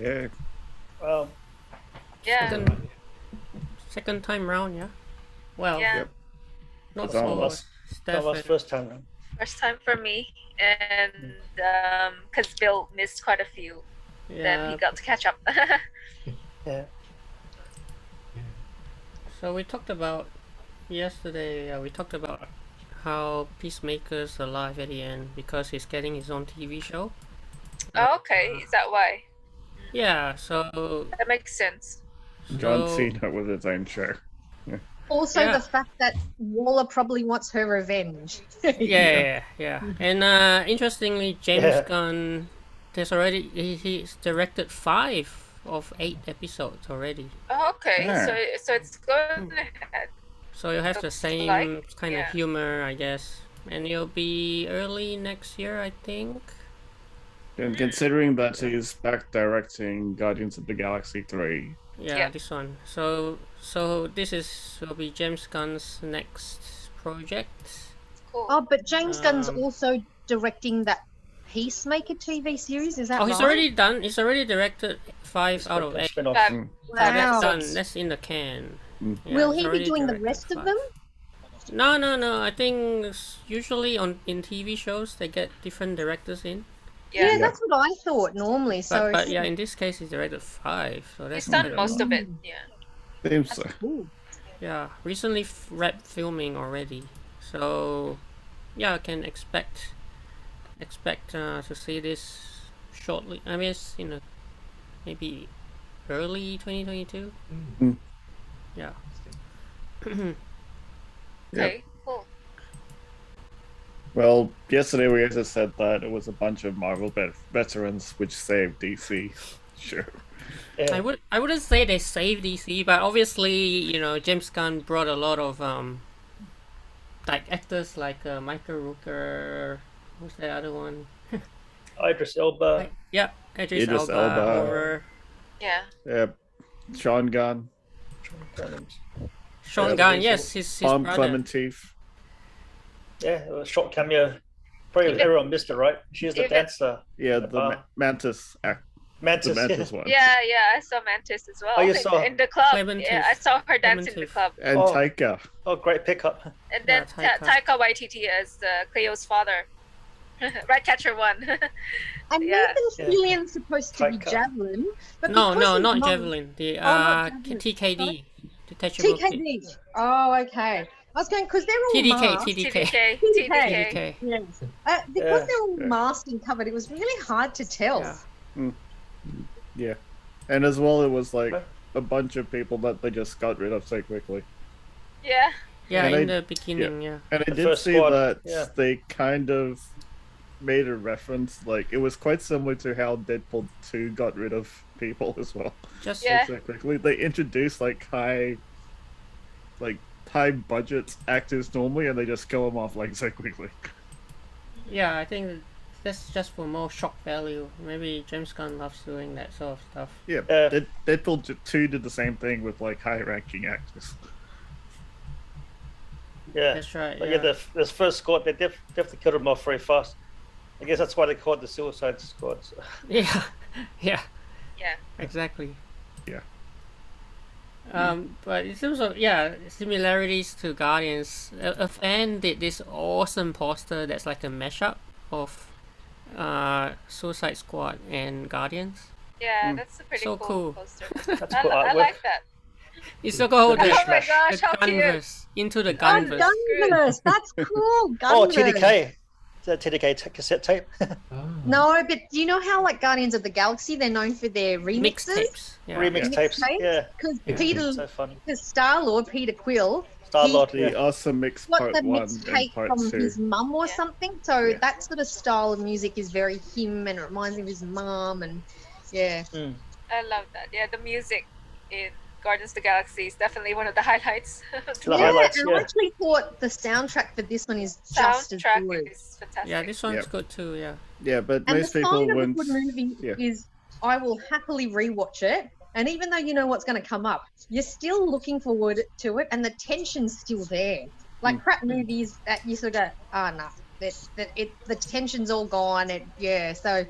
Yeah. Well, Yeah. Second time round, yeah. Well, Yeah. Yep. not It's almost- for that Steph. was and- first time round. First time for me, and because Bill missed quite a few, then he Yeah. got to catch up. Yeah. So we talked about yesterday. We talked about how Peacemaker's alive at the end because he's getting his own TV show. Oh, okay, is that why? Yeah. So. That makes sense. John so- Cena with his own show. Also, Yeah. the fact that Waller probably wants her revenge. Yeah. And interestingly, James Yeah. Gunn, there's already he's directed 5 of 8 episodes already. Oh, okay, Yeah. so it's going ahead. So you'll have the Looks same like, kind yeah. of humor, I guess. And it'll be early next year, I think. And considering that he's back directing Guardians of the Galaxy 3. Yeah, Yeah. this one. So this will be James Gunn's next project. Cool. Oh, but James Gunn's Um, also directing that Peacemaker TV series. Is that Oh, right? he's already done. He's already directed 5 out of 8. Spin-off. Fab. Mm. So that's Wow. done. That's in the can. Mm. Yeah, Will he's he be already doing the directed rest of 5. them? No. I think usually in TV shows they get different directors in. Yeah, Yeah, that's what I thought normally. So But yeah, in this case he's directed 5. So that's he's done quite a most lot. of it. Yeah. Seems so. Ooh. Yeah, recently wrapped filming already. So yeah, I can expect to see this shortly. I mean, it's maybe early 2022. Mm. Yeah. Okay. Cool. Well, yesterday we just said that it was a bunch of Marvel veterans which saved DC. Sure. Yeah. I wouldn't say they saved DC, but obviously James Gunn brought a lot of like actors like Michael Rooker. Who's the other one? Idris Elba. Yeah, Idris Idris Elba. Elba. Over Yeah. Yeah. Sean Gunn. Sean Yeah, Gunn. Weasel. Yes, his Tom brother. Klementieff. Yeah, it was a short cameo. Probably Even- everyone missed it, right? She's the even- dancer. Yeah, The the bar. Mantis act. Mantis. The Mantis one. Yeah, I saw Mantis as well. Oh, you saw- in the club. Klementieff. Yeah, I saw her dance in the Klementieff. club. And Oh. Taika. Oh, great pickup. And then Yeah, Taika Waititi as Cleo's father. Ratcatcher one. And Yeah. Nathan Yeah. Fillion's supposed to be Taika. Javelin. But No, because his not mum- Javelin. The not Javelin. TKD. Detachable Kid. TKD. Oh, okay. I was going because they're all TDK. masked. TDK. TDK. Yes. Because Yeah. they're all Yeah. masked and covered, it was really hard to tell. Yeah. Yeah. And as well, it was like Huh? a bunch of people that they just got rid of so quickly. Yeah. Yeah, And in I- the beginning, yeah. And I The did first see squad, that yeah. they kind of made a reference, like, it was quite similar to how Deadpool 2 got rid of people as well. Just Yeah. So quickly. They introduced, like, high budget actors normally, and they just kill them off, like, so quickly. yeah, I think that's just for more shock value. Maybe James Gunn loves doing that sort of stuff. Yeah, Deadpool 2 did the same thing with, like, high-ranking actors. Yeah. That's right. But Yeah. yeah, this first squad, they definitely killed him off very fast. I guess that's why they called it the Suicide Squad. Yeah, yeah, Yeah. exactly. Yeah. But in terms of similarities to Guardians, a fan did this awesome poster that's like a mashup of Suicide Squad and Guardians. Yeah, that's a pretty So cool. poster. That's I, cool I artwork. like that. It's so cool. Oh my Mishmash. gosh, The how cute. Gunverse into the Oh, Gunverse. Gunverse. That's cool. Oh, Gunverse. TDK. Is that TDK cassette tape? No, but do you know how, like, Guardians of the Galaxy, they're known for their remixes? Mixtapes. Yeah. Remix tapes. Mixtapes? Yeah. Because Yeah. Peter, So funny. the Star-Lord, Peter Quill, Star-Lord, The yeah. Awesome Mix got Part the 1 mixtape and Part from 2. his mum or Yeah. something. So Yeah. that sort of style of music is very him, and it reminds me of his mum. And yeah, I love that. Yeah, the music in Guardians of the Galaxy is definitely one of the highlights. The highlights, and yeah. I actually thought the soundtrack for this one is just as Soundtrack good. is fantastic. Yeah, this one's Yep. good too. Yeah. Yeah, but And most the people sign of a wouldn't. good movie yeah. is I will happily rewatch it. And even though you know what's going to come up, you're still looking forward to it, and the tension's still there. Like crap movies that you sort of go, nah, the tension's all gone. So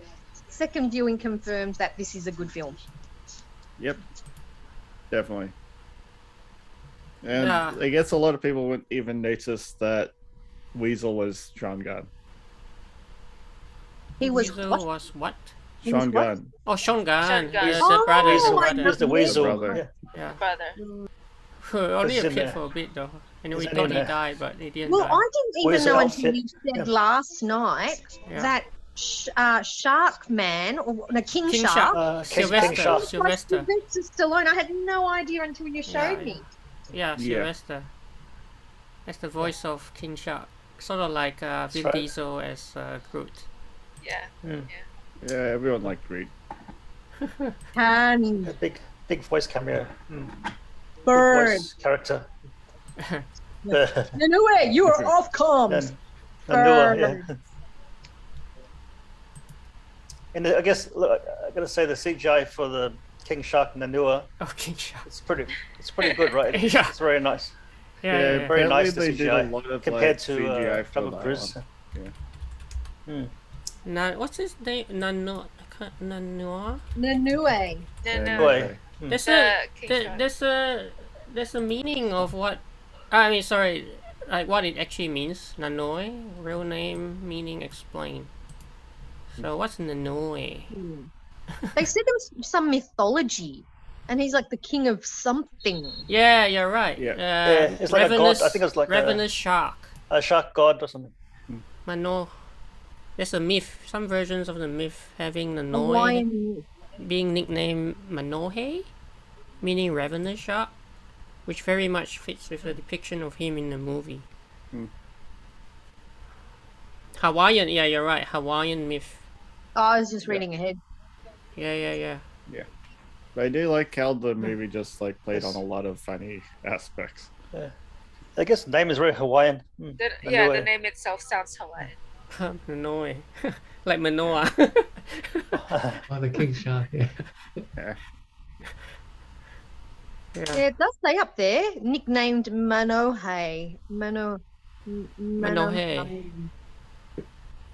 second viewing confirms that this is a good film. Yep. Definitely. And Yeah. I guess a lot of people wouldn't even notice that Weasel was Sean Gunn. He was Weasel what? was what? He was Sean what? Gunn. Oh, Sean Gunn. Sean Gunn. He's Oh, the brother. Weasel, the I brother. He's the know. Weasel. Brother. Yeah. Yeah. Brother. Only It's in appeared there. for a bit though, and we It's in thought he there. died, but he didn't Well, die. I didn't even Weasel know until outfit. you said Yeah. last night Yeah. that Shark Man, or no, King King Shark, Shark. King Sylvester. Shark. was Sylvester. Sylvester Stallone. I had no idea until you showed Yeah, me. Yeah, Yeah. Sylvester. That's the voice of King Shark. Sort of like Vin right. Diesel as Groot. Yeah. Yeah, everyone liked Groot. And A big voice cameo. Big Bird. voice character. Nanaue, you are off comms. Nanaue, yeah. And I guess look, I gotta say the CGI for the King Shark and Nanaue, Oh, King Shark. it's pretty good, right? Yeah. It's very nice. Yeah, yeah, yeah. Very nice, apparently the they did a CGI, lot of compared like, to CGI for Trouble that Cruise. one. What's his name? Nanoa? Nanaue. No, no. Boy. There's The a King there- Shark. there's a meaning of what I mean. Sorry, like what it actually means. Nanoue, real name, meaning explained. So what's Nanoue? They said there was some mythology, and he's like the king of something. Yeah, you're right. Yeah. Yeah, it's like a god. I think it's like a- ravenous shark. A shark god or something. Mano. There's a myth. Some versions of the myth having Nanoue Hawaiian. being nicknamed Manohe, meaning ravenous shark, which very much fits with the depiction of him in the movie. Hawaiian, yeah, you're right. Hawaiian myth. Oh, I was just reading ahead. Yeah. But I do like how the movie just like played on a lot of funny aspects. I guess the name is very Hawaiian. The Nanaue. name itself sounds Hawaiian. Nanoe. Like Manoa. Oh, the King Shark, yeah. Yeah. Yeah, it does say up there, nicknamed Manohe. Manohe.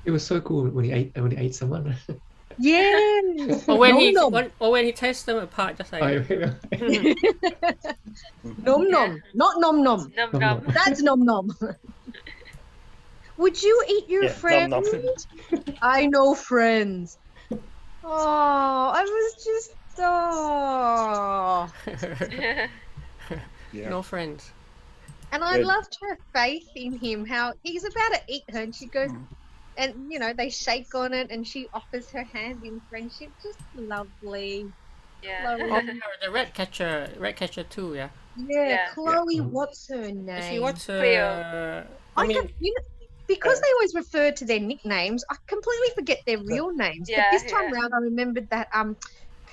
It was so cool when he ate someone. Yeah. Or when Nom he tests them apart, just like nom nom, not nom nom. Num Num num. That's nom nom. Would you eat your Yeah, friend? nom nom. I know friends. Oh, I was just Yeah. No friends. And I Good. loved her faith in him, how he's about to eat her and she goes, and you know, they shake on it and she offers her hand in friendship. Just lovely. Yeah. Oh, the Ratcatcher too, yeah. Yeah, Yeah. Chloe, what's her name? Actually, what's Cleo. I can, you know, because they always refer to their nicknames, I completely forget their real names. Yeah, but this time yeah. round, I remembered that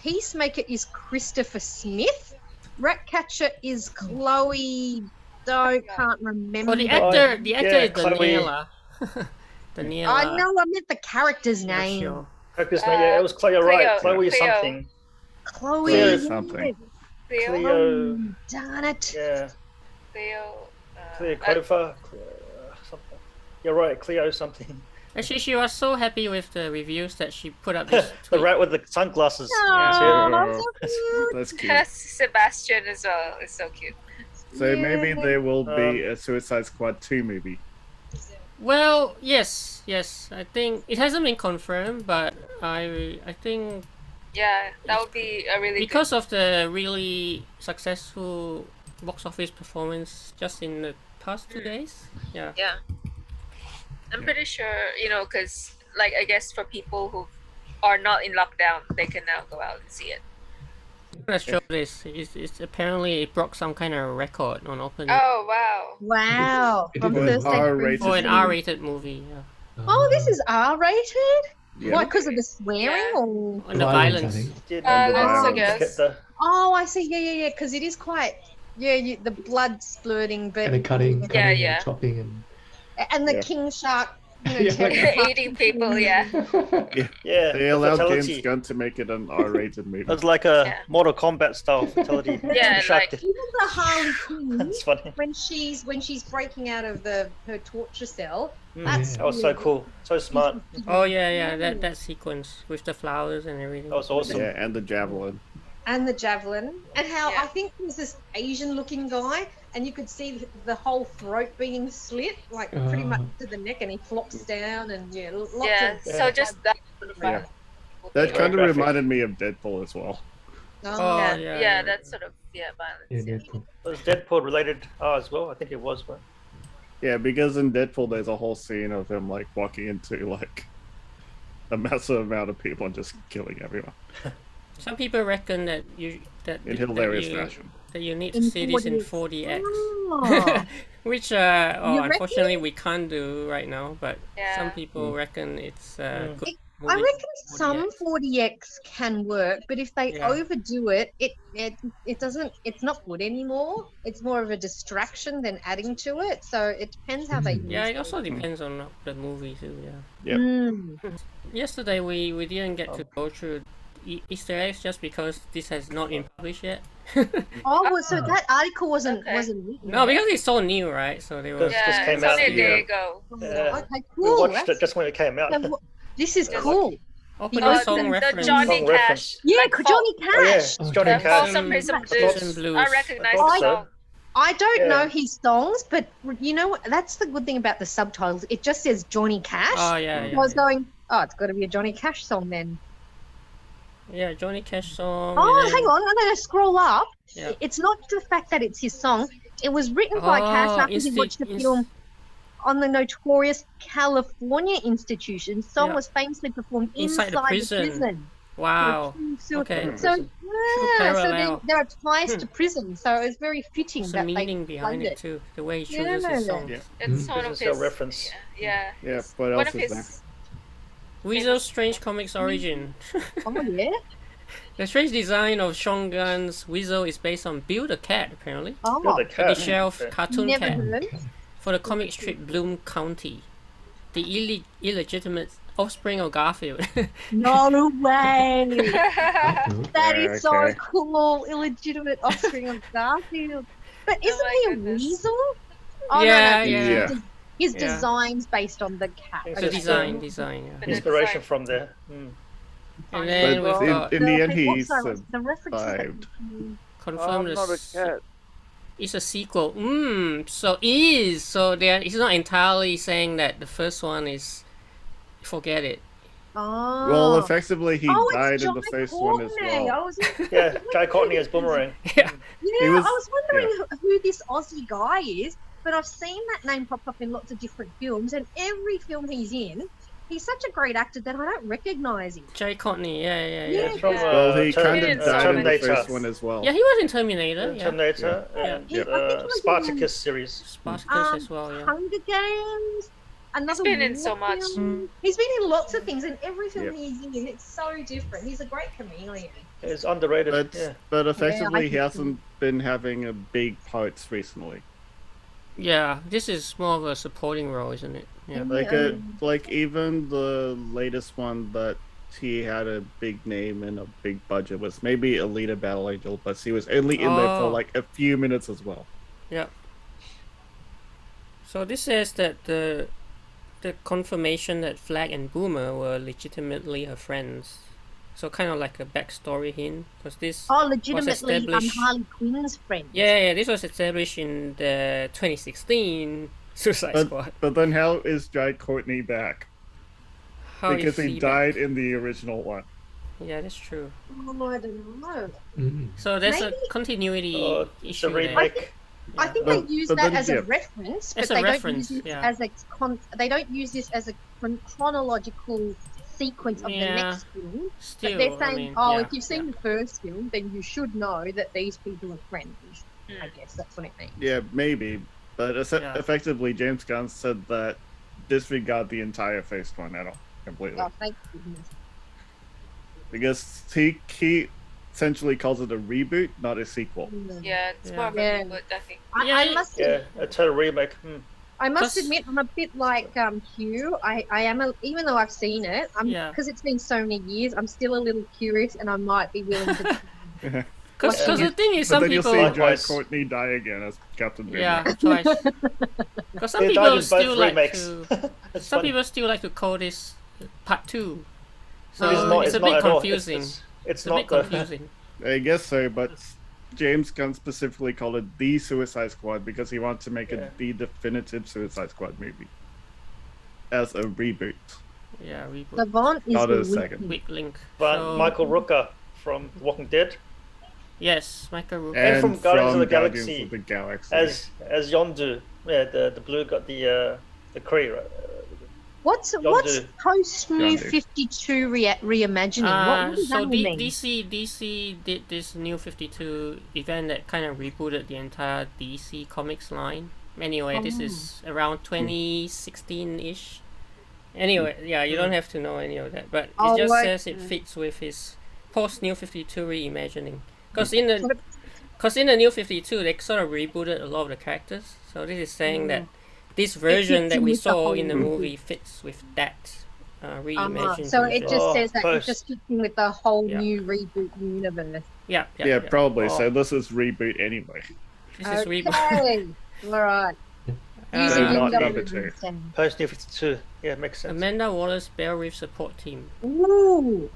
Peacemaker is Christopher Smith, Ratcatcher is Chloe. Can't remember. Oh, the Oh, actor yeah, is Chloe. Daniela. Daniela. I know, I meant the character's Not name. sure. Yeah, it was Cleo, right? Cleo. Chloe Cleo. something. Chloe. Cleo something. Cleo. Cleo. Darn it. Yeah. Cleo. Cleo Clover. Something. You're right, Cleo something. Actually, she was so happy with the reviews that she put up this The tweet. rat with the sunglasses. Oh, Yeah. so cute. That's cute. Yes, Sebastian as well is so cute. So maybe Yeah. there will be a Suicide Squad 2 movie. Well, yes. I think it hasn't been confirmed, but I think Yeah, that would be a really because of the really successful box office performance just in the past 2 days. Yeah. good. Yeah. I'm pretty sure, because, like, I guess for people who are not in lockdown, they can now go out and see it. Let's show this. It's apparently it broke some kind of record on opening Oh, wow. Wow. It From did Thursday. an to R-rated Friday. for an R-rated movie. Yeah. Oh, this is R-rated? Yeah. Why, because of the swearing? Yeah. Or... And the violence. Did And the I violence. guess. Oh, I see. Yeah. Because it is quite... Yeah, the blood splurting, but... And the cutting Yeah, and yeah. chopping and And the Yeah. king shark Eating people, yeah. Yeah, They the allowed fatality. James Gunn to make it an R-rated movie. That's like a Yeah. Mortal Kombat style fatality. Yeah, Shot like- it. Even the Harley Quinn, That's funny. when she's breaking out of her torture cell, Mm, that's that was so cool, so smart. Oh yeah, that sequence with the flowers and everything. That was awesome. Yeah, and the javelin. And the javelin, and how Yeah. I think there was this Asian-looking guy, and you could see the whole throat being slit, like pretty much to the neck, and he flops down, and lots Yeah, of. so just that. Yeah. That Very kind of graphic. reminded me of Deadpool as well. Oh, Yeah, yeah, yeah, that's sort of violence. Yeah, Yeah. Deadpool. Was Deadpool related as well? I think it was, but Yeah, because in Deadpool there's a whole scene of him like walking into like a massive amount of people and just killing everyone Some people reckon that in hilarious you, fashion. that you need to In see this in 4DX, 4DX. Oh. which You reckon? unfortunately we can't do right now. But Yeah. some people reckon it's good. I movie reckon for some 4DX can work, but if they Yeah. overdo it, it doesn't. It's not good anymore. It's more of a distraction than adding to it. So it depends how they use Yeah, it it. also depends on the movie too. Yeah. Yep. Mm. Yesterday we didn't get to go through Easter eggs just because this has not been published yet. Oh, well, so that article wasn't Okay. written. No, because it's so new, right? So they were. Just Yeah, came it's out only a the, day ago. Yeah. Okay, we cool. watched That's- it just when it came out. so this is Yeah. cool. Opening Oh, song the reference. Johnny Song Cash. reference. Yeah, like, Johnny Oh yeah, Cash. it's Johnny Okay. Cash. Folsom Prison Prison Blues. Blues. I recognize I the thought so. song. I don't Yeah. know his songs, but you know what? That's the good thing about the subtitles. It just says Johnny Cash. Oh yeah, I yeah, was yeah. going, oh, it's got to be a Johnny Cash song then. Yeah, Johnny Cash song. Oh, and then- hang on. I'm going to scroll up. Yeah. It's not the fact that it's his song. It was written by Cash Oh, after he watched the film on the notorious California institution. The song Yeah. was famously performed Inside inside the the prison. prison. Wow. So, Okay. So, True yeah, so parallel. there are ties to prison. So it was very fitting There's a that they meaning behind played it too. The way he chooses his Yeah. songs. Yeah. It's one of Business his reference. Yeah. Yeah, it's what one else of is his. Weasel's strange comics origin. Oh, yeah? The strange design of Sean Gunn's Weasel is based on Bill the Cat, apparently. Oh, You're the The cat. shelf Okay. cartoon never cat heard. for the comic strip Bloom County. The illegitimate offspring of Garfield. No way. Garfield. That Yeah, is so okay. cool. Illegitimate offspring of Garfield. But isn't my he a goodness. weasel? Oh, Yeah, no, yeah. Yeah. His Yeah. design's based on the cat. It's the just, design, But yeah. Inspiration It's from there. Mm. And then But we've got in the end, he also, the references that- survived. confirmed I'm not a cat. it's a sequel. So he's not entirely saying that the first one is forget it. Oh. Well, effectively, he Oh, died it's in the John first one as Courtney. well. I was, Yeah, Jai Courtney as Boomerang. Yeah. yeah, was- I was wondering who this Aussie guy is, but I've seen that name pop up in lots of different films, and every film he's in, he's such a great actor that I don't recognise him. Jay Courtney, yeah. It's from, Well, he kind Terminator. of died in the Terminator. first one as well. Yeah, he was in Terminator, yeah. Terminator Yeah. and Yeah. I think he was in- Spartacus series. Spartacus as well, yeah. Hunger Games. Another been in war so much. film. He's been in lots of things, and every film Yep. he's in, it's so different. He's a great chameleon. It's underrated. But Yeah. but effectively, I he can- hasn't been having a big parts recently. Yeah, this is more of a supporting role, isn't it? Yeah. Like even the latest one that he had a big name and a big budget was maybe Alita Battle Angel, but he was only in there for Oh. like a few minutes as well. Yeah. So this says that the confirmation that Flag and Boomer were legitimately her friends. So kind of like a backstory hint, because this. Oh, legitimately, established- Harley Quinn's friend. Yeah, this was established in the 2016 Suicide Squad. But then how is Jai Courtney back? How Because is he died in the original one. Yeah, that's true. Oh, I don't know. Mm. So there's Maybe- a continuity It's a issue there. remake. I think But- they use but that then, as a yeah. reference, but As a they reference, don't use it yeah. as a they don't use this as a chronological sequence of the Yeah. next film. Still, But they're saying, I mean, oh, yeah, if you've seen the first film, then you should know that these people are friends. I guess that's what it means. Yeah, maybe. But Yeah. effectively, James Gunn said that disregard the entire first one at all completely. Oh, thank goodness. Because he essentially calls it a reboot, not a sequel. Yeah, it's more of a Yeah. reboot, I think. I Yeah, must Yeah, a total remake. I must 'Cause- admit, I'm a bit like Hugh. I am even though I've seen it, Yeah. because it's been so many years. I'm still a little curious, and I might be willing to. Because the thing is, But some then you'll people, see John Likewise. Courtney die again as Captain Boomerang. yeah, twice. Because some They died people in still both like remakes. to, It's some funny. people still like to call this part 2. So It's it's a not bit at all. confusing. It's It's a not bit the- confusing. I guess so, but James Gunn specifically called it the Suicide Squad because he wanted to make Yeah. it the definitive Suicide Squad movie as a reboot. Yeah, reboot. Savant is Not the a second. Weak link. But So- Michael Rooker from The Walking Dead Yes, Michael Rook. And from Guardians of the Guardians Galaxy of the Galaxy. as Yondu. Yeah, the blue got the Kree. Right? What's Yondu. post New Yondu. 52 reimagining? What does that So all mean? DC did this New 52 event that kind of rebooted the entire DC Comics line. Anyway, this is around 2016-ish. Anyway, yeah, you don't have to know any of that, but it Oh, just right. says it fits with his post New 52 reimagining. Because in the New 52, they sort of rebooted a lot of the characters. So this is saying that this version fits that in we with the saw whole in the movie. movie fits with that reimagined So it version. just Oh, says that post. it just fits in with the whole Yeah. new reboot universe. Yeah, yeah, probably. Oh. So this is reboot anyway. This is reboot. Okay, all right. Uh, So Using not the number numbers 2. instead. Post New 52. Yeah, makes sense. Amanda Waller's Bear Reef support team. Ooh.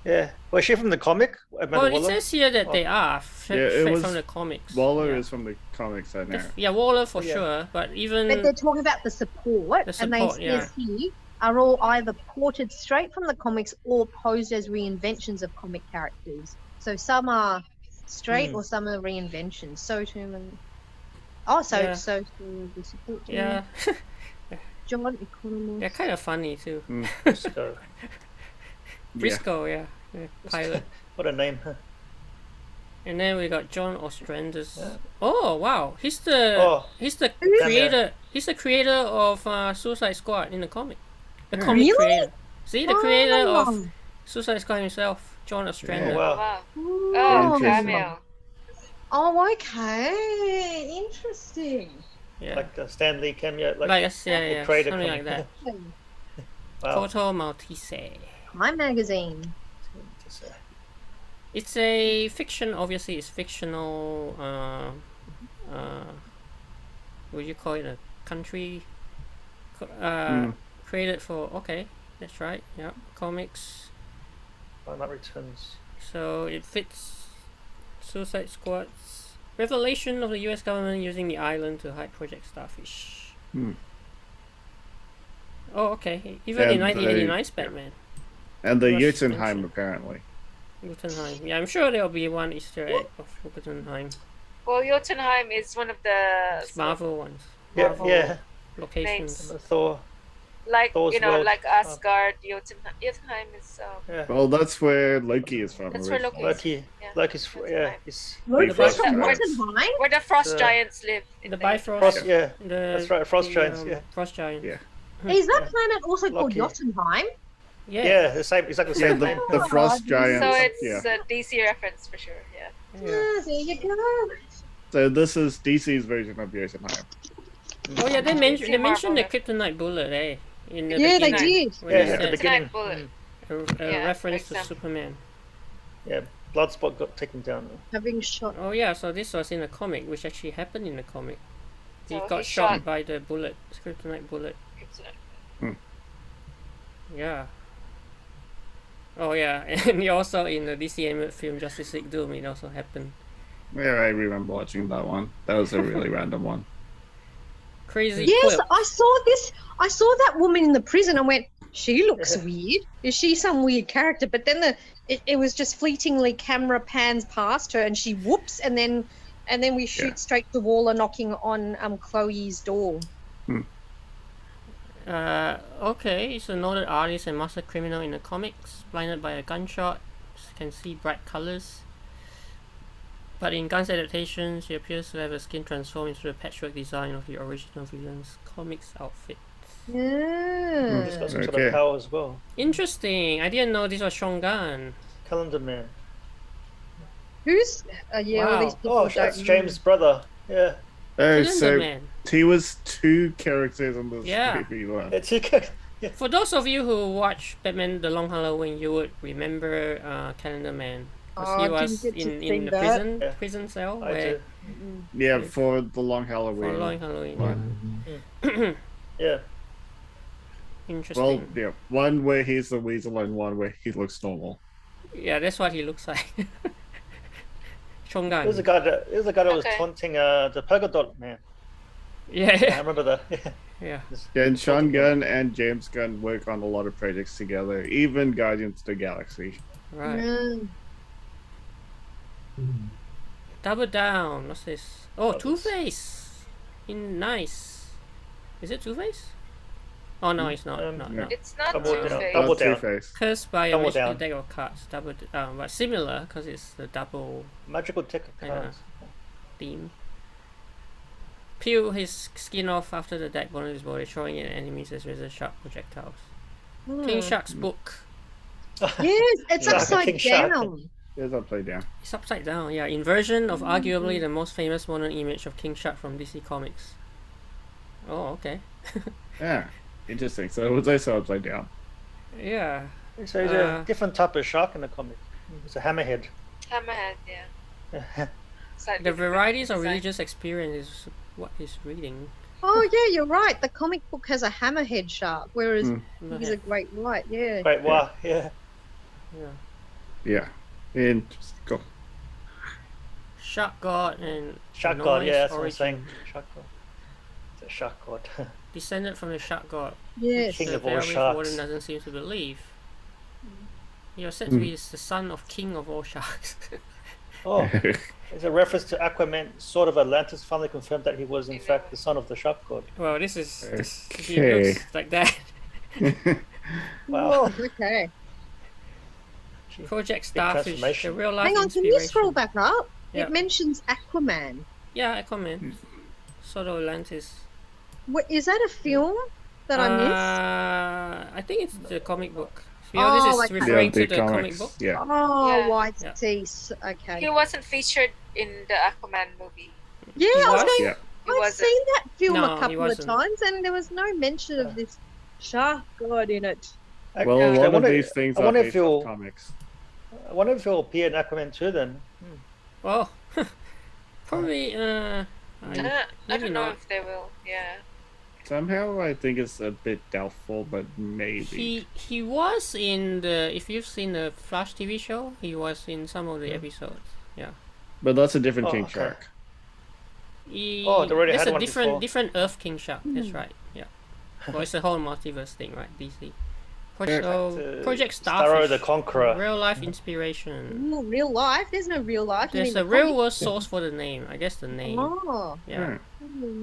Yeah. Was she from the comic? Amanda Well, it Waller? says here that Oh. they are Yeah, it straight was from the comics. Waller yeah. is from the comics, I know. Yeah, Waller for Yeah. sure, but even But they're talking about the support, The and they support, says here are all either ported straight from the comics or posed as reinventions of comic characters. So some are straight or some are reinventions. So too. Yeah. So to the support team. yeah, John Economist. they're kind of funny too. So, Briscoe, yeah, pilot. what a name, huh? And then we got John Ostrander's. Yeah. Oh wow, he's the Oh. creator. He's the creator of Suicide Squad in the comic. The comic Really? creator. See, the creator of Oh. Suicide Squad himself, John Ostrander. Oh, wow. Wow. Oh, Oh, Interesting. cameo. Oh, okay. Interesting. Yeah, Like a Stan Lee cameo. Like, yeah, creator something coming. like that. Wow. Corto Maltese. My magazine. It's a fiction. Obviously, it's fictional. What do you call it? A country. Created for. Okay, that's right. Yeah, comics. That returns. So it fits Suicide Squad's revelation of the U.S. government using the island to hide Project Starfish. Oh, okay. Even in And 1989's Batman. And the Rush Jotunheim, Spencer. apparently. Jotunheim. Yeah, I'm sure there'll be one Easter egg of Jotunheim. Well, Jotunheim is one of the It's Marvel ones. Yeah, Marvel yeah. Locations. Thor. like Thor's you know, world. like Asgard. Jotunheim is Yeah. Well, that's where Loki is from. That's where originally. Loki- Loki. Yeah. Loki's. Jotunheim. Yeah. He's. Look, Big that's Frost from Giants. Jotunheim. where the frost The- giants live. In The there. Bifrost. Frost. Yeah. The, That's right, Frost Giants, yeah. Frost Giants. Yeah. Is that planet also called Loki. Jotunheim? Yeah. Yeah. The same. Exactly the Yeah, same the, name. the Frost Oh, Giants. So it's yeah. a DC reference for sure. Yeah. Yeah. Ah, there you go. So this is DC's version of Jotunheim. Oh yeah, they mentioned the Marvel, kryptonite bullet, eh? In the Yeah, they beginning, did. when Yeah, they at the said beginning. Kryptonite bullet. a Yeah, reference makes to sense. Superman. Yeah. Bloodsport got taken down. Having shot. Oh yeah, so this was in a comic, which actually happened in the comic. He So got he shot shot- by the bullet, kryptonite bullet. Kryptonite. Yeah. Oh yeah, and he also in the DC animated film Justice League Doom, it also happened. Yeah, I remember watching that one. That was a really random one. Crazy Yes, quilt. I saw this. I saw that woman in the prison and went, she looks weird. Is she some weird character? But then it was just fleetingly camera pans past her and she whoops and then we shoot Yeah. straight to Waller knocking on Chloe's door. Okay, he's a noted artist and master criminal in the comics, blinded by a gunshot, can see bright colors. But in Gunn's adaptations, he appears to have his skin transformed into the patchwork design of the original villain's comics outfit. Yeah. He's got some sort Okay. of power as well. Interesting. I didn't know this was Sean Gunn. Calendar Man. Who's? Yeah, all Wow. these people Oh, don't that's know. James' brother. Yeah. Oh, Calendar so Man. he was 2 characters in this Yeah. movie. Wow. It's For those of you who watch Batman: The Long Halloween, you would remember Calendar Man. Because he Oh, was didn't get to in see the that. Yeah. prison cell I where do. Yeah, for the Long for Halloween. Long Halloween. Wow. Yeah. Interesting. Well, yeah, one where he's the Weasel and one where he looks normal. Yeah, that's what he looks like. Chongan. There's a guy that was Okay. taunting the Polka Dot man. Yeah, I yeah, remember that. yeah. Yeah, and Sean Gunn and James Gunn work on a lot of projects together, even Guardians of the Galaxy. Right. Mm. Mm. Double Down. What's this? Oh, Oh, Two-Face. In Nice. Is it Two-Face? Oh no, it's not. Um, No, yeah. no. It's not Double down. Two-Face. Double Not down. Two-Face. Cursed by a Double mystical down. deck of cards. But similar because it's the double Magical tick of I know. cards. theme. Peel his skin off after the deck bonus his body, throwing it at enemies as razor sharp projectiles. King Shark's book. Yes, it's Shark, upside King Shark. down. It's upside down. It's upside down, yeah. Inversion of arguably the most famous modern image of King Shark from DC Comics. Oh, okay. Yeah, interesting. So it was also upside down. Yeah. So he's a different type of shark in the comic. It's a hammerhead. Hammerhead, yeah. Slightly The different varieties of design. religious experience is what he's reading. Oh yeah, you're right. The comic book has a hammerhead shark, whereas Mm. he's a great white. Yeah. Wait, wow, yeah. Yeah. Yeah. Interesting. Cool. Shark God and Shark God, Noise yeah, that's what I'm origin. saying. Shark God. It's a shark god. Descended from the Shark God. Yes. King The of all Werewolf sharks. Warden doesn't seem to believe. He was said to be the son of King of all sharks. Oh, it's a reference to Aquaman, sort of Atlantis finally confirmed that he was in fact the son of the shark god. Well, this is he Okay. looks like that. Wow. Oh, okay. Project Starfish, the transformation. real life Hang on, can you scroll inspiration. back up? Yeah. It mentions Aquaman. Yeah, Aquaman. Sort of Atlantis. Is that a film that I missed? I think it's the comic book. Oh, this is okay. referring to the the comic comics. book. Yeah. Oh, Yeah. White Yeah. Cease. Okay. He wasn't featured in the Aquaman movie. Yeah, I was was? going. Yeah. He I've wasn't. seen that film No, a he couple of wasn't. times, and there was no mention of this shark god in it. Well, a Actually, lot of these things I are wonder if based on he'll- comics. I wonder if he'll appear in Aquaman 2 then. Well, probably. I maybe don't know not. if they will. Yeah. Somehow I think it's a bit doubtful, but maybe. He was in the. If you've seen the Flash TV show, he was in some of the episodes. Yeah. But that's a different Oh, King okay. Shark. Oh, they already There's had a one different before. different Earth King Shark. That's right. Yeah. Well, it's a whole multiverse thing, right? DC. Project Starfish. Starro the Conqueror. Real life inspiration. Ooh, real life? There's no real life. You There's mean a the real comic? world source for the name. I guess the name. Oh. Yeah.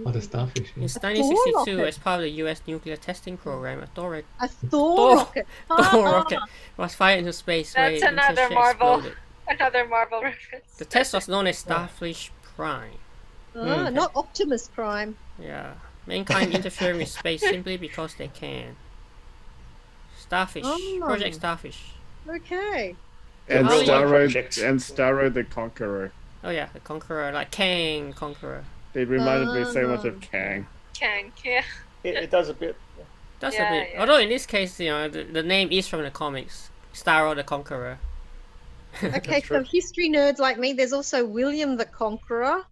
Oh, the starfish. Yeah. In 1962, rocket. as part of the U.S. nuclear testing program, a Thor A Thor rocket. rocket was fired into space where That's it another initially Marvel. exploded. Another Marvel reference. The test was known as Starfish Prime. Ah, not Optimus Prime. Yeah. Mankind interfering with space simply because they can. Starfish. Oh. Project Starfish. Okay. And Harley- Starro the Conqueror. Oh yeah, the Conqueror, like Kang Conqueror. It reminded me so much Ah. of Kang. Kang, yeah. It does a bit. That's Yeah, a bit. yeah. Although in this case, the name is from the comics. Starro the Conqueror. Okay, true. so history nerds like me, there's also William the Conqueror.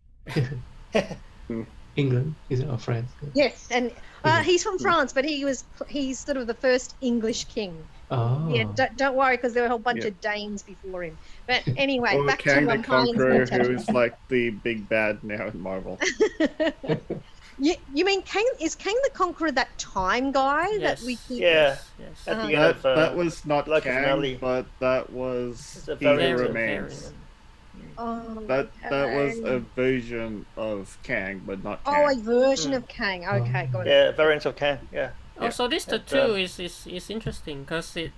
England, is it? Or France? Yes, and he's from France, but he's sort of the first English king. Oh. Yeah, don't worry, because there were a whole bunch Yeah. of Danes before him. But anyway, Or back Kang to the Harlan's Conqueror, fantastic. who's like the big bad now in Marvel. You mean is Kang the Conqueror that time guy Yes. that we keep? Yeah. Yes. At the end That, of, that was not like a Kang, finale. but that was It's a He variant Who of Remains. Oh, That was okay. a version of Kang, but not Oh, a Kang. version of Kang. Okay, got it. Yeah, variant of Kang. Yeah. Oh, so this And, tattoo is interesting because it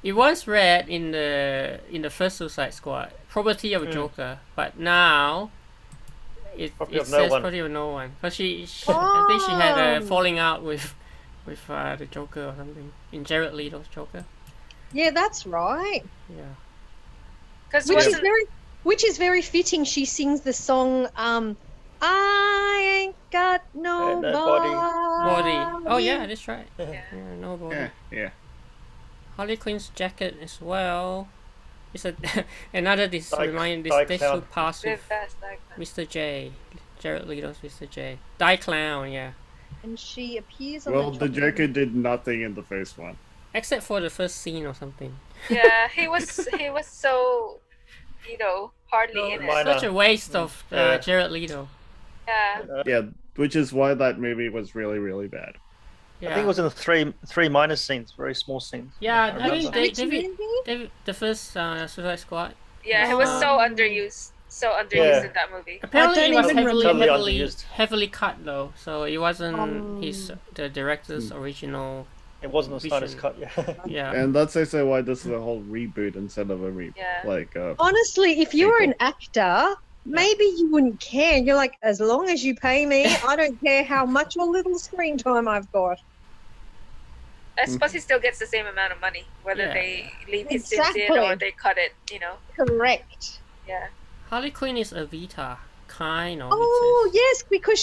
it was read in the first Suicide Squad, property of Joker, but now it Property it of no says one. property of no one because I think she had a Oh. falling out with the Joker or something in Jared Leto's Joker. Yeah, that's right. Yeah. Because Which is wasn't very fitting. She sings the song I ain't got no no Body. Oh yeah, that's right. Yeah. Yeah, no body. Yeah. Harley Quinn's jacket as well. It's a another this Die will Clown. pass with Live fast, like that. Mr. J. Jared Leto's Mr. J. Die Clown, yeah. And she appears on Well, the the top Joker did nothing in the first one. Except for the first scene or something. Yeah, he was so, hardly in it. minor. Such a waste of Yeah. Jared Leto. Yeah. Yeah, which is why that movie was really, really bad. Yeah. I think it was in the three minor scenes, very small scenes. Yeah, I mean, remember. Which movie? the first Suicide Squad. Yeah, he was so underused. So underused Yeah. in that movie. Apparently, it don't was even remember. Totally heavily, underused. heavily cut though, so it wasn't the director's original. It wasn't a Snyder's Vision. cut, yeah. Yeah, And that's also why this is a whole reboot instead of a Yeah. Honestly, if you were an Sequel. actor, maybe you wouldn't care. You're like, as long as you pay me, I don't care how much or little screen time I've got. I suppose he still gets the same amount of money, whether Yeah. they leave his scenes in Exactly. or they cut it. Correct. Yeah. Harley Quinn is Evita, kind of. Oh yes, because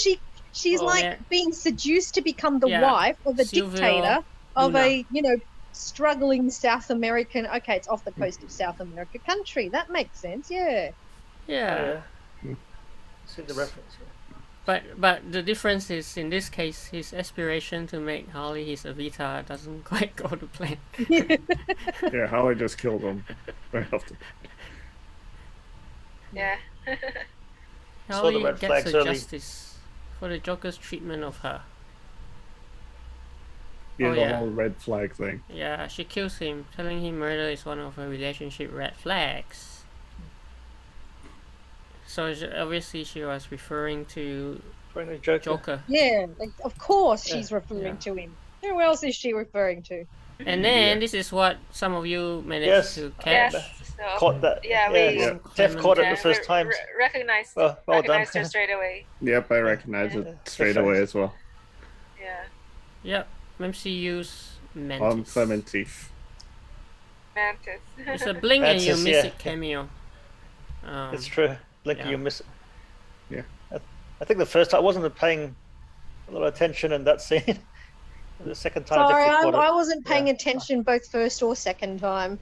she's Oh, like yeah. being seduced to become the Yeah. wife of a Silvio dictator of Luna. a struggling South American. Okay, it's off the coast of South America country. That makes sense. Yeah. Yeah, See the reference. Yeah. but the difference is in this case, his aspiration to make Harley his Evita doesn't quite go to plan. Yeah, Harley just killed him very often. Yeah. Saw the Harley red gets flags her early. justice for the Joker's treatment of her. Yeah, Oh, the yeah. whole red flag thing. Yeah, she kills him, telling him murder is one of her relationship red flags. So obviously she was referring to Bring the Joker. Joker. Yeah. Like, of course, she's Yeah. referring Yeah. to him. Who else is she referring to? And then Yeah. this is what some of you managed Yes. to Yes. catch. So, Caught that. Yeah, yeah. Steph caught it the first time. Recognized Well done. recognized her straight away. Yep, I recognize Yeah. it straight away as well. Yeah. Yep, MCU's On Mantis. Klementieff. Mantis. It's a blink and you Mantis, miss yeah. it cameo. It's true. Blink yeah. you miss it. Yeah. I think the first time I wasn't paying a lot of attention in that scene. The second time Sorry, I definitely I caught it. wasn't paying Yeah. attention both first or second time.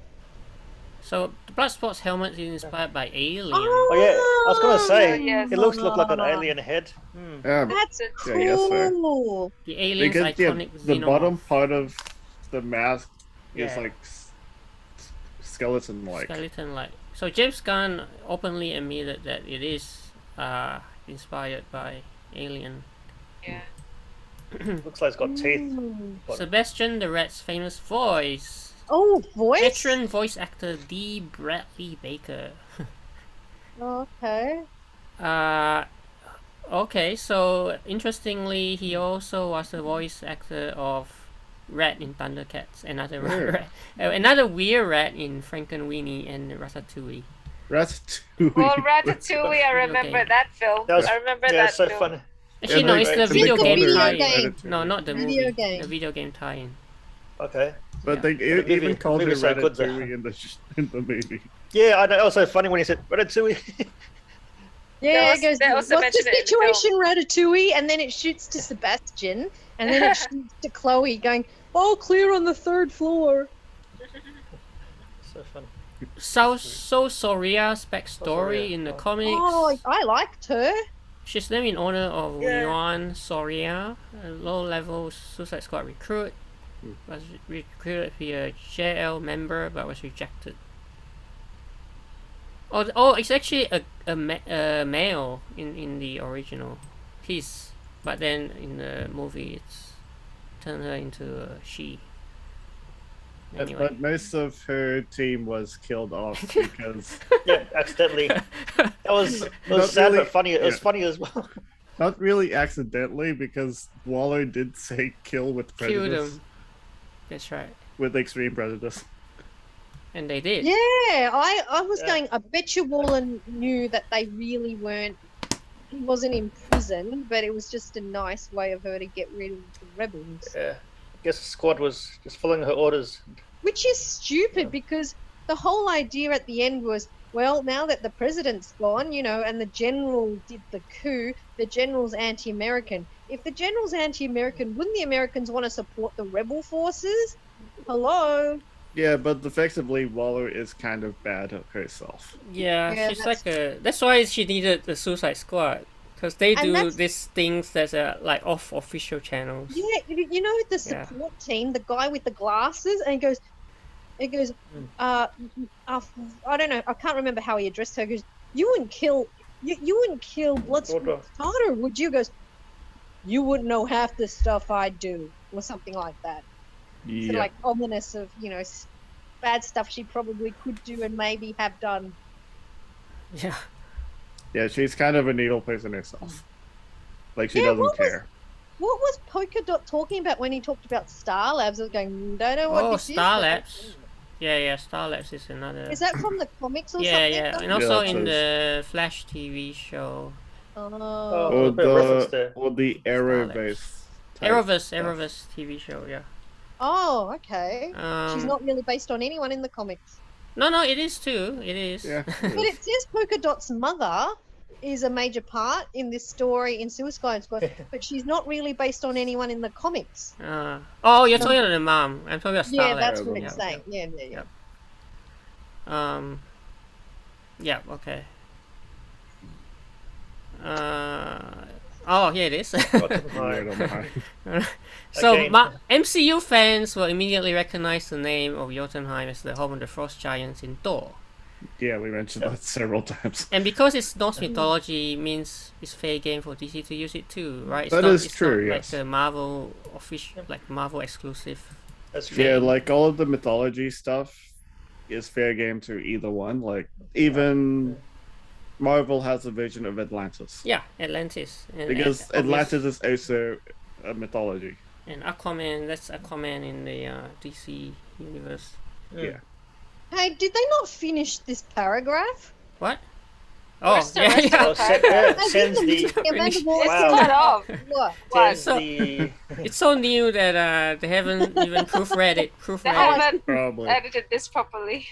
So the Bloodsport's helmet is inspired by Alien. Oh yeah, I was gonna say yes. it looks look like an alien head. Hmm. Yeah, That's Yeah, yes, sir. cool. The alien's because yeah, iconic the xenomorph. bottom part of the mask is Yeah. like skeleton-like. Skeleton-like. So James Gunn openly admitted that it is inspired by Alien. Yeah. Looks like it's got teeth. Mm. What? Sebastian the Rat's famous voice. Oh, voice. Veteran voice actor D. Bradley Baker. Okay. Okay, so interestingly, he also was the voice actor of Rat in Thundercats, another Weird. rat, another weird rat in Frankenweenie and Ratatouille. Ratatouille. Well, Ratatouille, I remember Okay. that film. That was- I remember Yeah, that it's so film. funny. Actually, Yeah, no, they- it's the they video called game it Video tie-in. game. Ratatouille. No, not the Video movie. game. The video game tie-in. Okay. But they The movie- even called the it movie's so good, though. Ratatouille in the movie. Yeah, I know. It was so funny when he said Ratatouille. Yeah, was- it goes, they also what's the mention it in the situation, Ratatouille? And then it shoots to Sebastian, and then it shoots to Chloe going, all clear on the third floor. So funny. So Soria's backstory Soria, in the oh. comics. Oh, I liked her. She's named in honor of Yeah. Leon Soria, a low-level Suicide Squad recruit. Was recruited to be a JL member, but was rejected. Oh, it's actually a male in the original piece, but then in the movie it's turned her into a she. Anyway. But most of her team was killed off because Yeah, accidentally. That was Not sad really- but funny. It was yeah. funny as well. not really accidentally, because Waller did say kill with Kill prejudice, them. That's right. with extreme prejudice. And they did. Yeah, I was Yeah. going, I bet you Wallen knew that they really weren't, he wasn't in prison, but it was just a nice way of her to get rid of the rebels. Yeah. I guess the squad was just following her orders. Which is stupid because the whole idea at the end was well, now that the president's gone, and the general did the coup, the general's anti-American. If the general's anti-American, wouldn't the Americans want to support the rebel forces? Hello? Yeah, but effectively, Waller is kind of bad herself. Yeah, Yeah, she's like a. That's why she needed the Suicide Squad, because they do these things that's like off official channels. Yeah, the support team, the guy with the glasses, and he goes, I don't know, I can't remember how he addressed her. He goes, you wouldn't kill Bloodsport Starro, would you? Goes, you wouldn't know half the stuff I do, or something like that. Yeah. Sort of like ominous of, bad stuff she probably could do and maybe have done. Yeah. Yeah, she's kind of a needle person herself. Like, she doesn't care. What was Polka Dot talking about when he talked about Star Labs? I was going, don't know what this is. Star Labs. Yeah, Star Labs is another. Is that from the comics or something? Yeah, and also in the Flash TV show. Or the Arrowverse TV show, yeah. Oh, okay. She's not really based on anyone in the comics. No, it is too. It is. Yeah. But it says Polka Dot's mother is a major part in this story in Suicide Squad, but she's not really based on anyone in the comics. You're talking about the mom. I'm talking about Star Yeah, Labs. that's what it's saying. Yeah. Yeah, okay. Here it is. So MCU fans will immediately recognize the name of Jotunheim as the home of the Frost Giants in Thor. Yeah, we mentioned that several times. And because it's Norse mythology, means it's fair game for DC to use it too, right? It's true, not yes. like the Marvel official, like Marvel exclusive. That's true. Yeah, like all of the mythology stuff is fair game to either one. Like, even Marvel has a version of Atlantis. Yeah, Atlantis. Because Atlantis is also a mythology. And Aquaman, that's Aquaman in the DC universe. Yeah. Hey, did they not finish this paragraph? What? Where's the rest of the paragraph? Sends the Cut off. What? It's so new that they haven't even proofread it. They haven't Probably. edited this properly.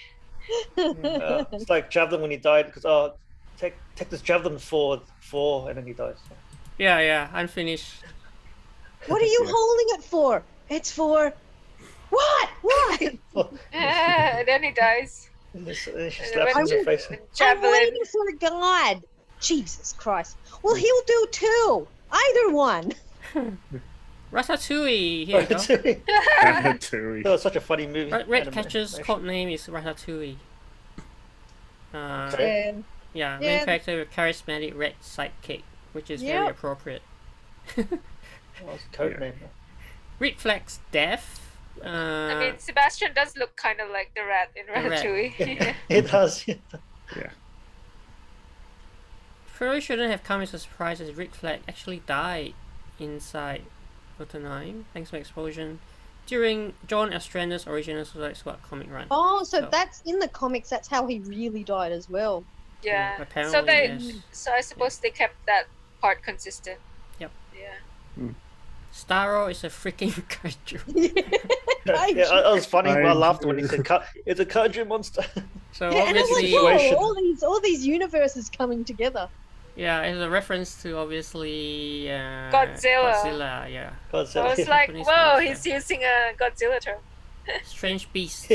It's like Javelin when he died, because take this Javelin for, and then he dies. Yeah, unfinished. What are you holding it for? It's for what? And then he dies. She slaps him in the face. I'm waiting for a god. Jesus Christ. Well, he'll do too. Either one. Ratatouille. Here you go. Ratatouille. That was such a funny movie. Ratcatcher's code name is Ratatouille. Main character with charismatic red sidekick, which is very appropriate. What's the code name? Rick Flack's death. I mean, Sebastian does look kind of like the rat in Ratatouille. It does. Yeah. Probably shouldn't have come as a surprise as Rick Flag actually died inside Jotunheim thanks to explosion during John Ostrander's original Suicide Squad comic run. Oh, so that's in the comics. That's how he really died as well. Yeah. Apparently, So I suppose they kept that part consistent. Yep. Yeah. Starro is a freaking kaiju. It was funny. I laughed when he said, "It's a kaiju monster." So obviously, and all these universes coming together. Yeah, it's a reference to obviously Godzilla. Yeah. Godzilla. So it's like, whoa, he's using a Godzilla term. Strange beast.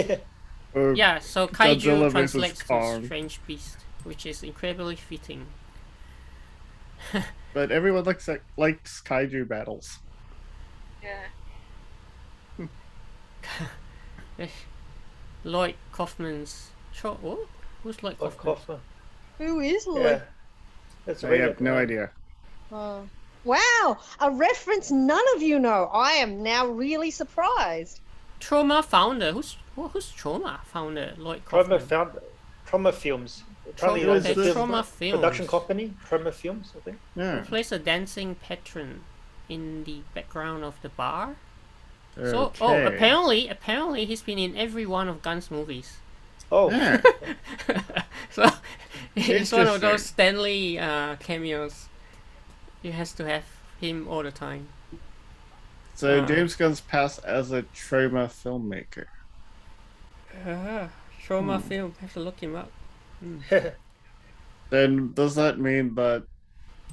Or Yeah, so Godzilla kaiju versus translates to Kong. strange beast, which is incredibly fitting. But everyone likes kaiju battles. Yeah. Lloyd Kaufman's what? Who's Lloyd Kaufman? Who is Lloyd? Yeah. That's I have no idea. Wow, a reference none of you know. I am now really surprised. Trauma founder. Who's Trauma founder? Lloyd Kaufman. Trauma Films. Trauma Films. Production company. Trauma Films, I think. Yeah. Who plays a dancing patron in the background of the bar. So, Okay. apparently he's been in every one of Gunn's movies. Oh. Yeah. So it's one of Interesting. those Stanley cameos. You has to have him all the time. So James Gunn's passed as a trauma filmmaker. Trauma film. Have to look him up. Then does that mean that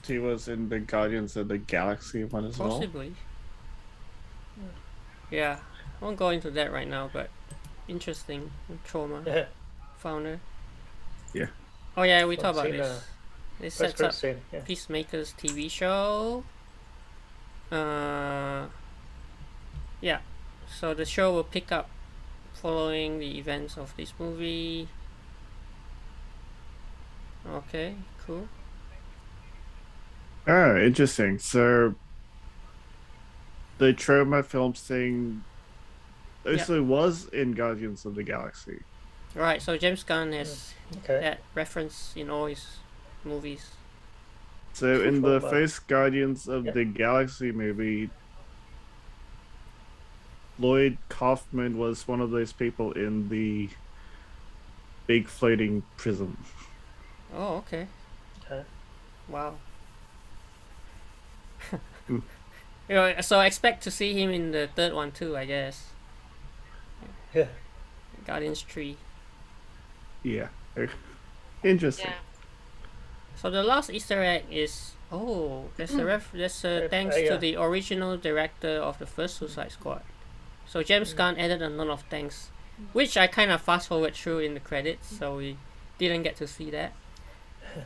he was in the Guardians of the Galaxy one as well? Possibly. Yeah, I won't go into that right now, but interesting. Trauma founder. Yeah. Oh yeah, we talked about Seen, this. This That's sets pretty up soon. Yeah. Peacemaker's TV show. Yeah. So the show will pick up following the events of this movie. Okay, cool. Oh, interesting. So the trauma film thing also was in Guardians of the Galaxy. Right, so James Gunn has Okay. that reference in all his movies. So in the From, first Guardians of the Galaxy movie, Lloyd Kaufman was one of those people in the big floating prison. Oh, okay. Okay. Wow. So I expect to see him in the third one too, I guess. Yeah. Guardians 3. Yeah. Interesting. Yeah. So the last Easter egg is there's a thanks to the original director of the first Suicide Squad. So James Gunn added a note of thanks, which I kind of fast forward through in the credits, so we didn't get to see that.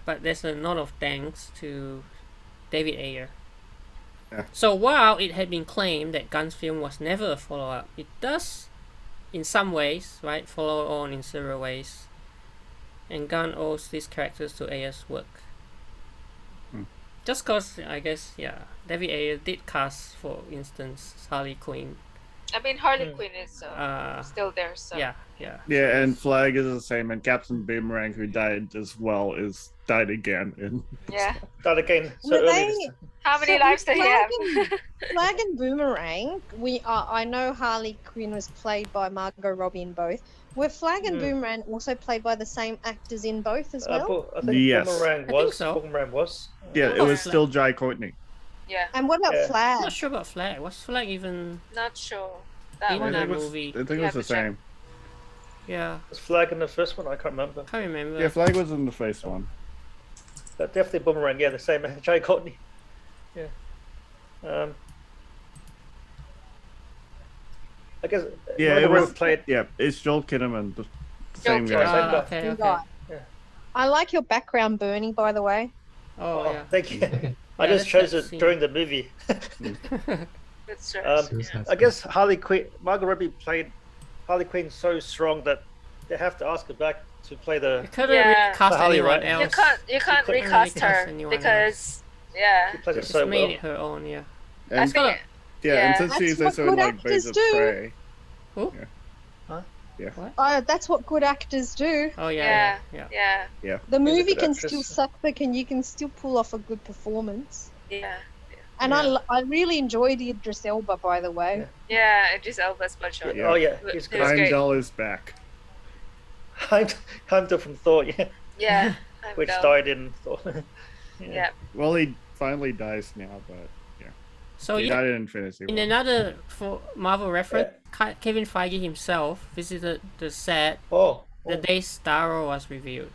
But there's a note of thanks to David Ayer. Yeah. So while it had been claimed that Gunn's film was never a follow-up, it does, in some ways, right, follow on in several ways. And Gunn owes these characters to Ayer's work. Just cause, I guess, David Ayer did cast, for instance, Harley Quinn. I mean, Harley Quinn is still there, so. Yeah. Yeah, and Flag is the same, and Captain Boomerang, who died as well, died again. Yeah. Died again. So Were early. they- How many lives do he have? Flag and Boomerang, I know Harley Quinn was played by Margot Robbie in both. Were Flag and Boomerang also played by the same actors in both as well? I think Yes. Boomerang I was. think so. Boomerang was. Yeah, it was still Jai Courtney. Yeah, And what about Yeah. I'm Flag? not sure about Flag. Was Flag even not sure. That in one. that it was, movie? I think You it was have the to check. same. Yeah, Was Flag in the first one? I can't remember. can't remember. Yeah, Flag was in the first one. But definitely Boomerang. Yeah, the same. Jay Courtney. Yeah. I guess. Yeah, Margot it was. Robbie played. Yeah, it's Joel Kinnaman, the Joel same guy. Kinnaman. Ah, okay. Right. I like your background, Bernie, by the way. Oh, Oh, yeah. thank you. I Yeah, just chose that's it scene. during the movie. That's right. Suicide I guess Margot Robbie played Harley Quinn so strong that they have to ask her back to play You the. couldn't Yeah. really cast Harley, anyone right? else. You can't couldn't recast really cast her anyone because yeah. She plays it Just so made well. it her own, yeah. I And, think yeah, yeah. and since That's she's what also in good like Birds actors of do. Prey. Who? That's what good actors do. Oh, yeah. The movie good can actress. still suck, but you can still pull off a good performance. yeah. And Yeah. I really enjoyed Idris Elba, by the way. Yeah, Idris Elba's Bloodshot. Yeah. Oh yeah, It he's was good. great. Heimdall is back. Heimdall from Thor, yeah, Yeah. which Heimdall. died in Thor. Yeah. Well, he finally dies now, but So, he yeah, died in Infinity in War. another for Marvel reference, Kevin Feige himself visited the set Oh, the day Starro was revealed.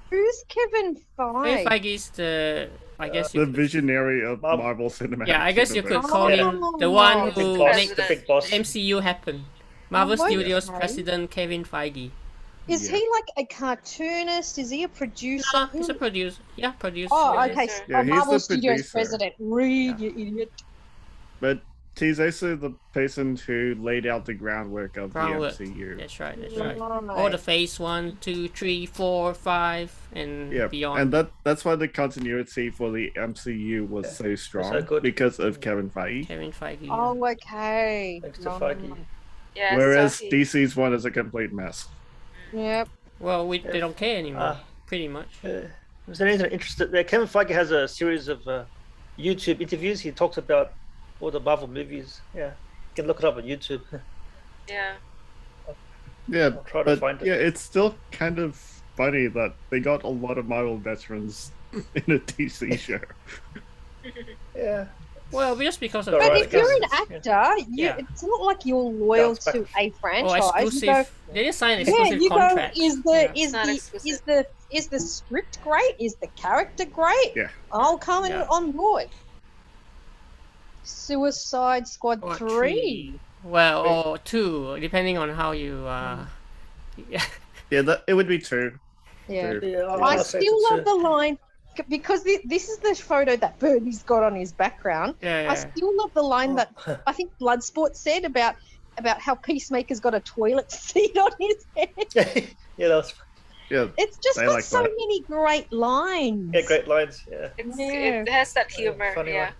Who's Kevin Kevin Feige? Feige is the, I guess The you could, visionary of Marvel- Marvel Cinematic yeah, I guess you could Universe. call Yeah. him the one Oh, big who boss, makes the big boss. MCU happen. Marvel Oh, Studios okay. president Kevin Feige. Is Yeah. he like a cartoonist? Is he a producer? No, he's a producer. Yeah, producer. Oh, yeah. okay. Producer. Yeah, he's Marvel the Studios producer. president. Read, you idiot. But he's also the person who laid out the groundwork of Groundwork. the MCU. That's right. That's right. Right. All the phase 1, 2, 3, 4, 5, and Yeah, beyond. and that's why the continuity for the MCU was so strong so good. because of Kevin Feige. Kevin Feige. yeah. Oh, okay. thanks to Right. Feige. Yeah. Whereas so he- DC's one is a complete mess. Yep. Well, they don't care anymore. Ah. Pretty much. Was there anything interested there? Kevin Feige has a series of YouTube interviews. He talks about all the Marvel movies. Yeah, you can look it up on YouTube. Yeah. Yeah, I'll try to but find it. yeah, it's still kind of funny that they got a lot of Marvel veterans in a DC show. Yeah, Well, just because of Got But right, if you're an because- actor, Yeah. it's not like you're loyal Bounce back. to a or franchise. exclusive. You go, They just sign yeah, exclusive you go. contracts. Is the Yeah. is Not the exclusive. is the script great? Is the character great? Yeah. I'll come Yeah. on board. Suicide Squad Or 3. Well, or 2, depending on how you. Yeah. Yeah, it would be 2. Yeah. Yeah, I I'll say still it's a love the line because this is the photo that Bernie's got on his background. Yeah. I still love the line that I think Bloodsport said about how Peacemaker's got a toilet seat on his head. yeah, that's Yeah, It's just I got like so that. many great lines. yeah, great lines. Yeah, Yeah. It has that humor. funny Yeah.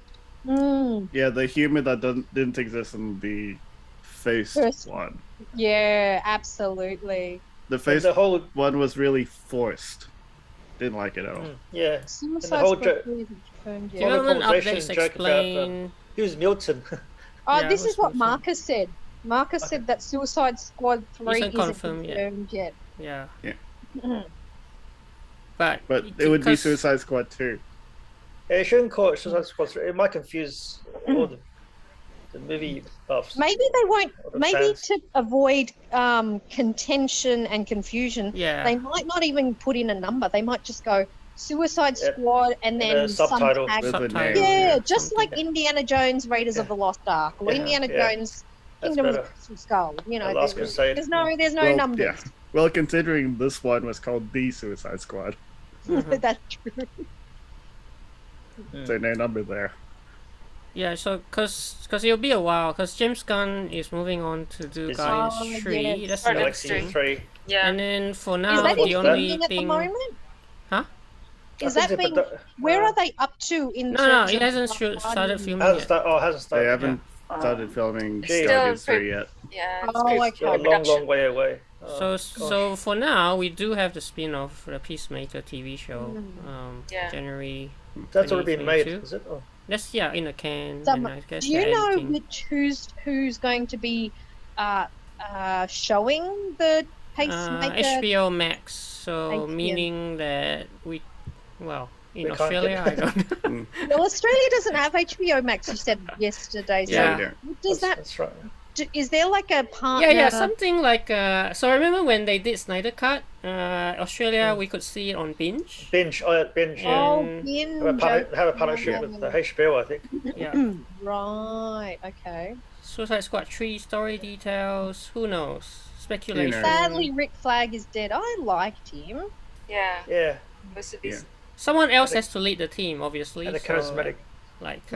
yeah, the humor that didn't exist in the First. one. Yeah, absolutely. The and face the whole one was really forced. Didn't like it at all. yeah, Suicide whole Squad 3 isn't confirmed yet. Well, the Development conversation updates joke about, explain. he was Milton. Oh, Yeah, this it is what was Marcus said. Marcus said that Suicide Squad 3 Isn't isn't confirmed confirmed yet. yet. Yeah. But It would be because- Suicide Squad 2. Yeah, you shouldn't call it Suicide Squad 3. It might confuse all the movie buffs. Maybe they won't. Or the Maybe fans. to avoid contention and confusion, Yeah. they might not even put in a number. They might just go Suicide Yep. Squad and then a subtitle. some tag. With a Subtitle. name. Yeah, Yeah, just something. like Indiana Jones, Raiders of the Lost Ark, or Yeah, Indiana yeah. Jones, That's Kingdom of the better. Crystal Skull. You know, The Last there's Crusade. no numbers. Yeah. Well, considering this one was called The Suicide Squad, Mhm. That's true. so no number there. Yeah, so cause it'll be a while, cause James Gunn is moving on to do Is- Guardians Oh, 3. yes. That's Or the next Galaxy thing. 3. Yeah. And then for Is now, that the in only filming at the thing. moment? Huh? Is I think that it's being? a Where are they up to in? No, terms it of hasn't Guardians? started filming Hasn't yet. started. Hasn't They started. haven't started filming Still Guardians pre- 3 yet. Yeah. Oh, it's It's a long, production. long way away. So for now, we do have the spin-off for the Peacemaker TV show. Yeah. January. That's already been made, 2022. is it? Oh. That's in the can. Some- And I guess Do you they're know editing. who's going to be showing the Peacemaker? HBO Max. So HBO. meaning that in We can't Australia, get- I don't know. Well, Australia doesn't have HBO Max. You said yesterday. So Yeah. what does that? That's right. Is there like a partner? Yeah, something like so I remember when they did Snyder Cut, Australia we could see it on Binge. Binge. Oh, yeah, binge. Yeah. Oh, And- binge. Have a partnership with the HBO, I think. Yeah. Right. Okay. Suicide Squad 3 story details, who knows? Speculation. know. Sadly, Rick Flag is dead. I liked him. Yeah. Yeah, Supposed to be. Yeah. Someone else has to lead the team, obviously. and a so, charismatic. like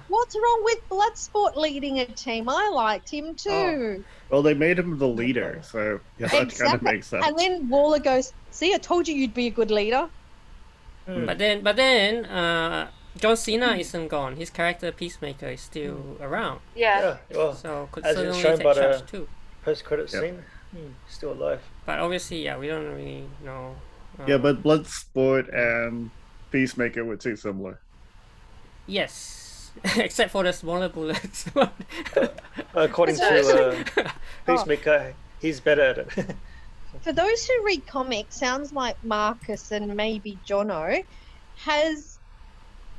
What's wrong with Bloodsport leading a team? I liked him too. Well, they made him the leader, so yeah, that kind of Exactly. makes sense. And then Waller goes, "See, I told you you'd be a good leader." but then John Cena isn't gone. His character Peacemaker is still around. Yeah. Yeah, well, So could as it's certainly shown take by charge the- too. post-credit Yep. scene. Still alive. But obviously, we don't really know. Yeah, but Bloodsport and Peacemaker were too similar. Yes, except for the smaller bullets. According to Peacemaker, he's better at it. For those who read comics, sounds like Marcus and maybe Jono, has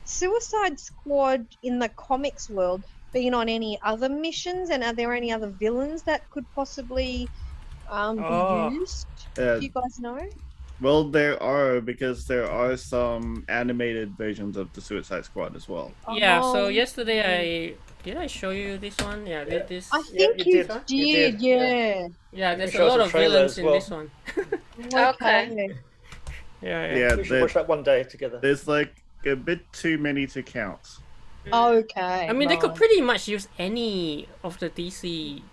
Suicide Squad in the comics world been on any other missions, and are there any other villains that could possibly Oh. be used? Uh, Do you guys know? Well, there are, because there are some animated versions of the Suicide Squad as well. Yeah. So Oh, yesterday did I show you this one? Yeah, Yeah. this. I Yeah, think you you did. did, You did, yeah. Yeah, there's a show us lot a of trailer villains as in well. this one. Okay. Yeah. Yeah, We should watch that one day together. there's like a bit too many to count. Okay. I mean, they could right. pretty much use any of the DC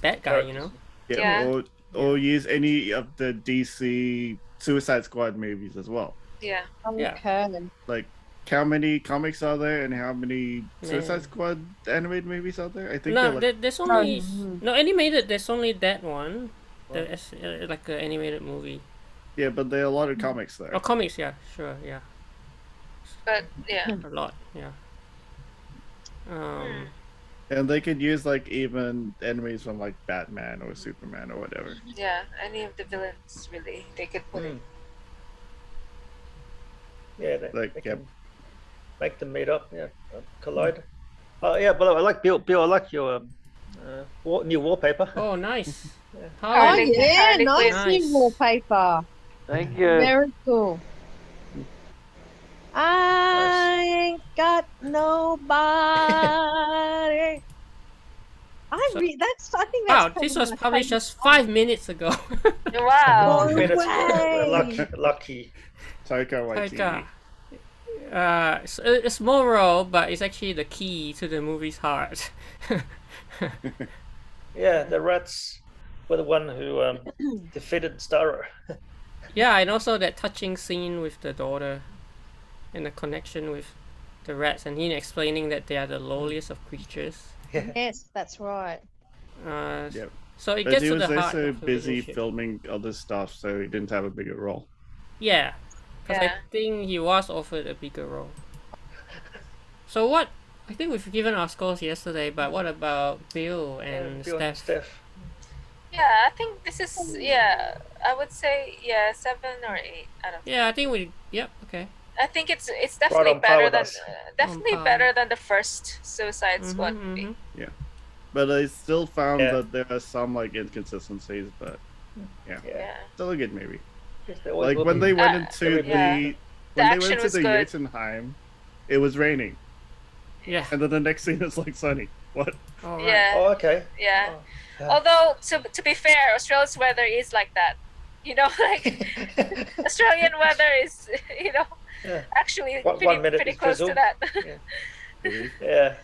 bad guy, you know. Yeah. Or use any of the DC Suicide Squad movies as well. Yeah. Yeah. Okay. Like, how many comics are there, and how many Suicide Man. Squad animated movies are there? I think No, they're like, there's only Mhm. no animated. There's only that one. There's like an animated movie. yeah, but there are a lot of comics there. Oh, comics, yeah, sure, yeah, But yeah. a lot, yeah. And they could use like even enemies from like Batman or Superman or whatever. Yeah. Any of the villains really they could put in. Yeah, they Like, can yep. make them meet up. Yeah, collide. Yeah, but I like Bill. Bill, I like your new wallpaper. Oh, nice. Oh Harley- yeah, Harley nice Quinn. new wallpaper. Thank you. Very cool. I ain't got nobody. I think that's. Wow, this was published just 5 minutes ago. Wow. No Minutes. way. Lucky. Taika Waititi. It's a small role, but it's actually the key to the movie's heart. Yeah, the rats were the one who defeated Starro. Yeah, and also that touching scene with the daughter and the connection with the rats, and him explaining that they are the lowliest of creatures. Yes, that's right. Yep. So it But gets he to was the heart also of the busy relationship. filming other stuff, so he didn't have a bigger role. Yeah, because Yeah. I think he was offered a bigger role. So what? I think we've given our scores yesterday, but what about Bill and Bill and Steph? Steph. Yeah, I think this is I would say 7 or 8 out of 10. Yeah, I think we. Yep. Okay. I think it's definitely on par better with than us. definitely par. better than the first Suicide Squad movie. But I still found Yeah. that there are some like inconsistencies, but Yeah. Yeah. still a good movie. Yes, they always Like will when be. they went into every- the Yeah. when they action went to was the good. Jotunheim, it was raining, Yeah. and then the next scene is like sunny. What? All right. Yeah. Oh, okay. Yeah. Oh, yeah. Although to be fair, Australia's weather is like that. You know, like Australian weather is, Yeah. actually One pretty minute pretty is close to drizzle. that. Yeah.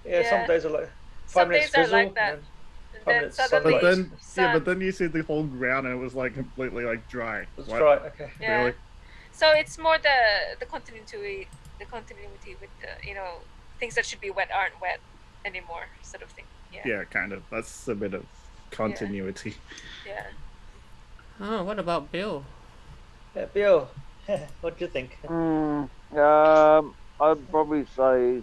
Yeah. Some days are like 5 Some minutes days are drizzle, like that. and And 5 then minutes suddenly, But sunlight. then, sun. but then you see the whole ground, and it was like completely like dry. That's What? right. Okay. Yeah. Really? So it's more the continuity with the things that should be wet aren't wet anymore, sort of thing. Yeah. Yeah, kind of. That's a bit of continuity. Yeah. Oh, what about Bill? Yeah, Bill, what do you think? I'd probably say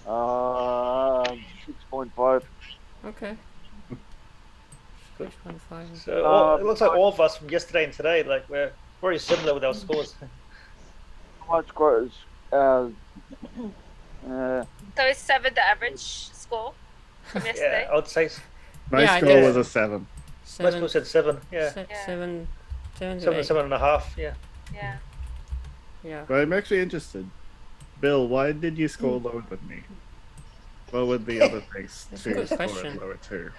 6.5. Okay. Good. 6.5. So it looks like all of us from yesterday and today, like we're very similar with our scores. Much gross. So is 7 the average score from yesterday? Yeah, I would say My Yeah, I score guess- was a 7. most 7, people said 7. Yeah, Yeah. 7 to 7, 8. 7.5. Yeah. Yeah. Yeah. But I'm actually interested. Bill, why did you score lower than me? What would the other things That's a to good score question. it lower too?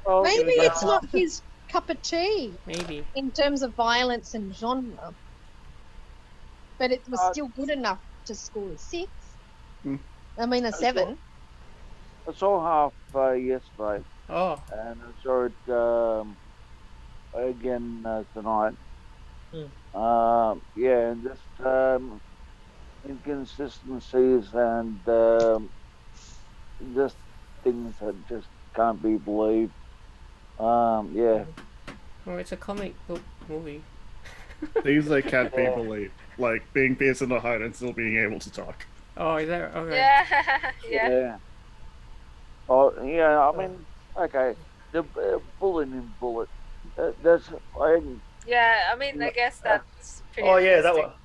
Oh, Maybe we go. it's not his cup of tea Maybe. in terms of violence and genre, but it was still good enough to score a 6. Hmm. I mean, a 7. I saw half yesterday, Oh. and I saw it again tonight. Yeah, and just inconsistencies and just things that just can't be believed. Yeah. Well, it's a comic book movie. Things I can't be believed. Like being pierced in the heart and still being able to talk. Oh, is that okay? Yeah. Yeah. Yeah. Oh, yeah. I mean, okay. The bullet in bullet. That's Yeah. I mean, I guess that's pretty. Oh yeah, that realistic.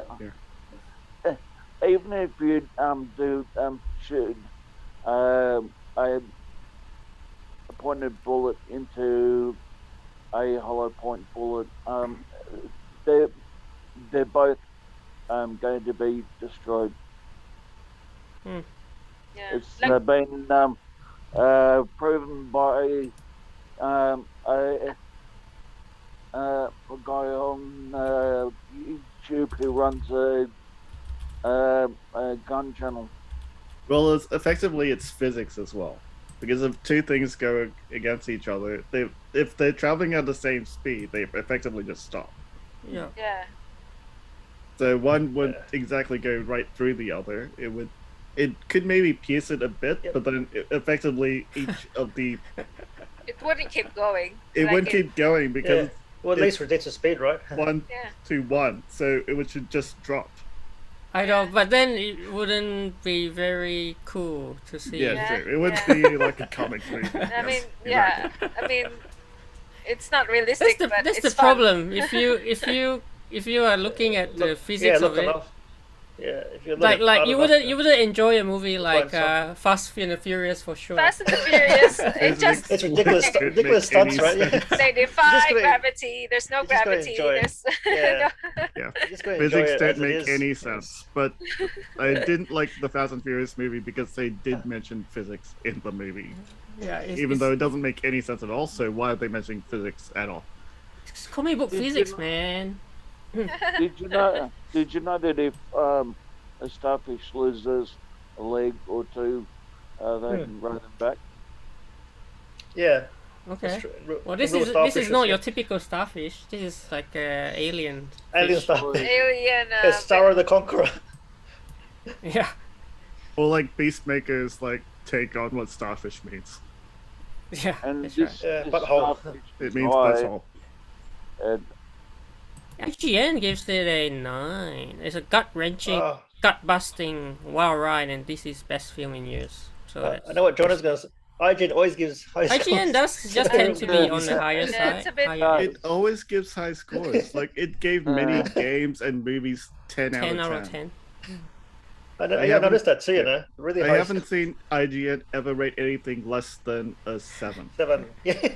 one. Yeah. even if you do shoot a pointed bullet into a hollow point bullet, they're both going to be destroyed. Yeah. It's Like, been proven by a guy on YouTube who runs a gun channel. Well, it's physics as well. Because if two things go against each other, if they're traveling at the same speed, they effectively just stop. Yeah. yeah. So one would exactly go right through the other. It could maybe pierce it a bit, Yep. but then effectively each of the It wouldn't keep going. it Like wouldn't keep going because Well, at least reduce the speed, right? it's 1 Yeah. to 1, so it should just drop. I know, but then it wouldn't be very cool to see. Yeah, Yeah, true. It would yeah. be like a comic movie. I mean, Yes, yeah. I mean, it's not realistic, but That's it's the fun. problem. If you are looking at the physics look of it, enough. Yeah, if you Like you wouldn't enjoy a movie like some. Fast and the Furious for sure. Fast and the Furious. It just It's ridiculous, Doesn't ridiculous make any stunts, right? Yeah. sense. they defy just gonna- gravity. There's no you're just gonna gravity. enjoy it. There's Yeah. no- Yeah. You're just gonna enjoy Physics it don't as it make is. any sense, but I didn't like the Fast and Furious movie because they did mention physics in the movie, Yeah, even though it doesn't make any sense at all. So why are they mentioning physics at all? it's comic book Did you physics, know- man. Did you know? Did you know that if a starfish loses a leg or two, they can grow them back? Yeah. Okay. that's true. Well, this Real is not starfishes, your yeah. typical starfish. This is like alien. Alien fish. starfish. Alien. It's Starro the Conqueror. Yeah. Or like Peacemaker's like take on what starfish means. Yeah. And That's this, right. Yeah, this butthole. starfish It is means high, butthole. and IGN gives it a 9. It's a gut wrenching, Oh, gut busting, wow ride, and this is best film in years. So I know what Jono's gonna say. IGN always gives high IGN scores. does just tend to be on the higher Yeah, it's side. a bit- higher- It always gives high scores. Like it gave many games and movies 10 10 out of 10. I haven't- noticed that too, you know. Really I high haven't seen IGN ever rate anything less than a 7. 7. Yeah.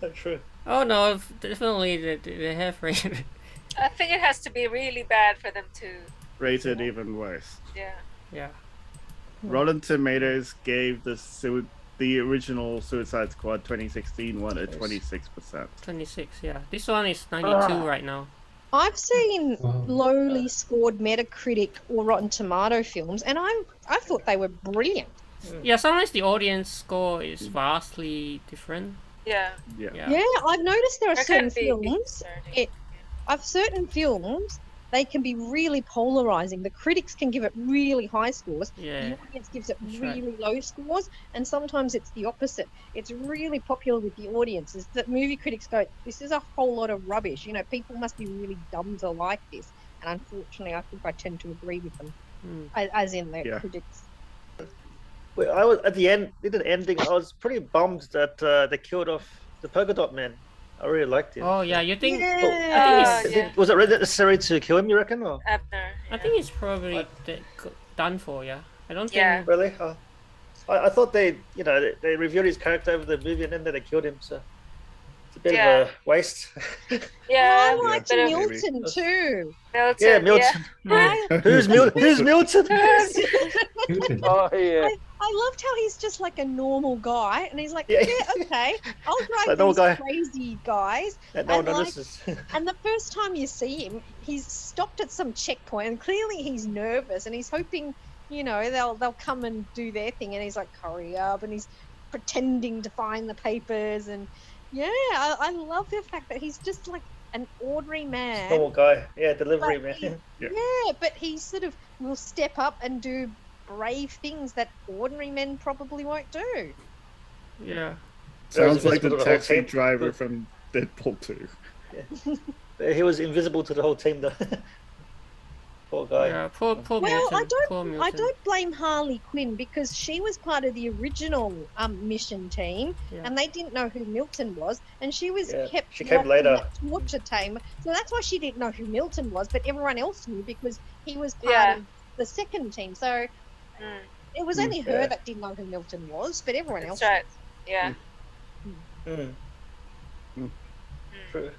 That's true. Oh no, definitely they have rated. I think it has to be really bad for them to. Rated even worse. Yeah. Yeah. Rotten Tomatoes gave the original Suicide Squad 2016 one a 26%. 26, yeah. This one is 92 right now. I've seen Wow. lowly scored Metacritic or Rotten Tomato films, and I thought they were brilliant. Yeah, sometimes the audience score is vastly different. Yeah. Yeah. Yeah. Yeah, I've noticed there are That certain can be films. concerning. I've certain films they can be really polarizing. The critics can give it really high scores. Yeah. The audience gives it That's right. really low scores, and sometimes it's the opposite. It's really popular with the audiences that movie critics go, "This is a whole lot of rubbish." You know, people must be really dumb to like this. And unfortunately, I think I tend to agree with them, as in the Yeah. critics. Wait, I was at the end, in the ending, I was pretty bummed that they killed off the Polka Dot man. I really liked him. Oh yeah, you think? Yeah. I think it's. Was it really necessary to kill him, you reckon? Or? Abner. I think it's probably done for. Yeah. I don't think. Yeah. Really? Oh. I thought they reviewed his character over the movie and then they killed him, so it's a bit Yeah. of a waste. Yeah. I liked bit of- Milton too. Milton. Yeah, Milton. Who's Milton? Who's Milton? Newton. oh yeah, I loved how he's just like a normal guy, and he's like, Yeah. yeah, okay, I'll drive Like normal these guy. crazy guys. That no one And, like, notices. And the first time you see him, he's stopped at some checkpoint, and clearly he's nervous, and he's hoping, you know, they'll come and do their thing, and he's like, hurry up, and he's pretending to find the papers, and yeah, I love the fact that he's just like an ordinary man. Normal guy. Yeah, delivery But man. Yeah, but he sort of will step up and do brave things that ordinary men probably won't do. Yeah. Sounds like invisible the to the whole taxi team. driver from Deadpool 2. He was invisible to the whole team, though. Poor guy. Yeah. Poor Well, Milton. Poor I Milton. don't blame Harley Quinn because she was part of the original mission team, Yeah. and they didn't know who Milton was, and she was Yeah, kept she came watching later. that torture team. So that's why she didn't know who Milton was, but everyone else knew because he was part Yeah. of the second team. So Mm, it was only her Yeah. that didn't know who Milton was, but everyone that's else. right. Yeah. Mm. Mm. True.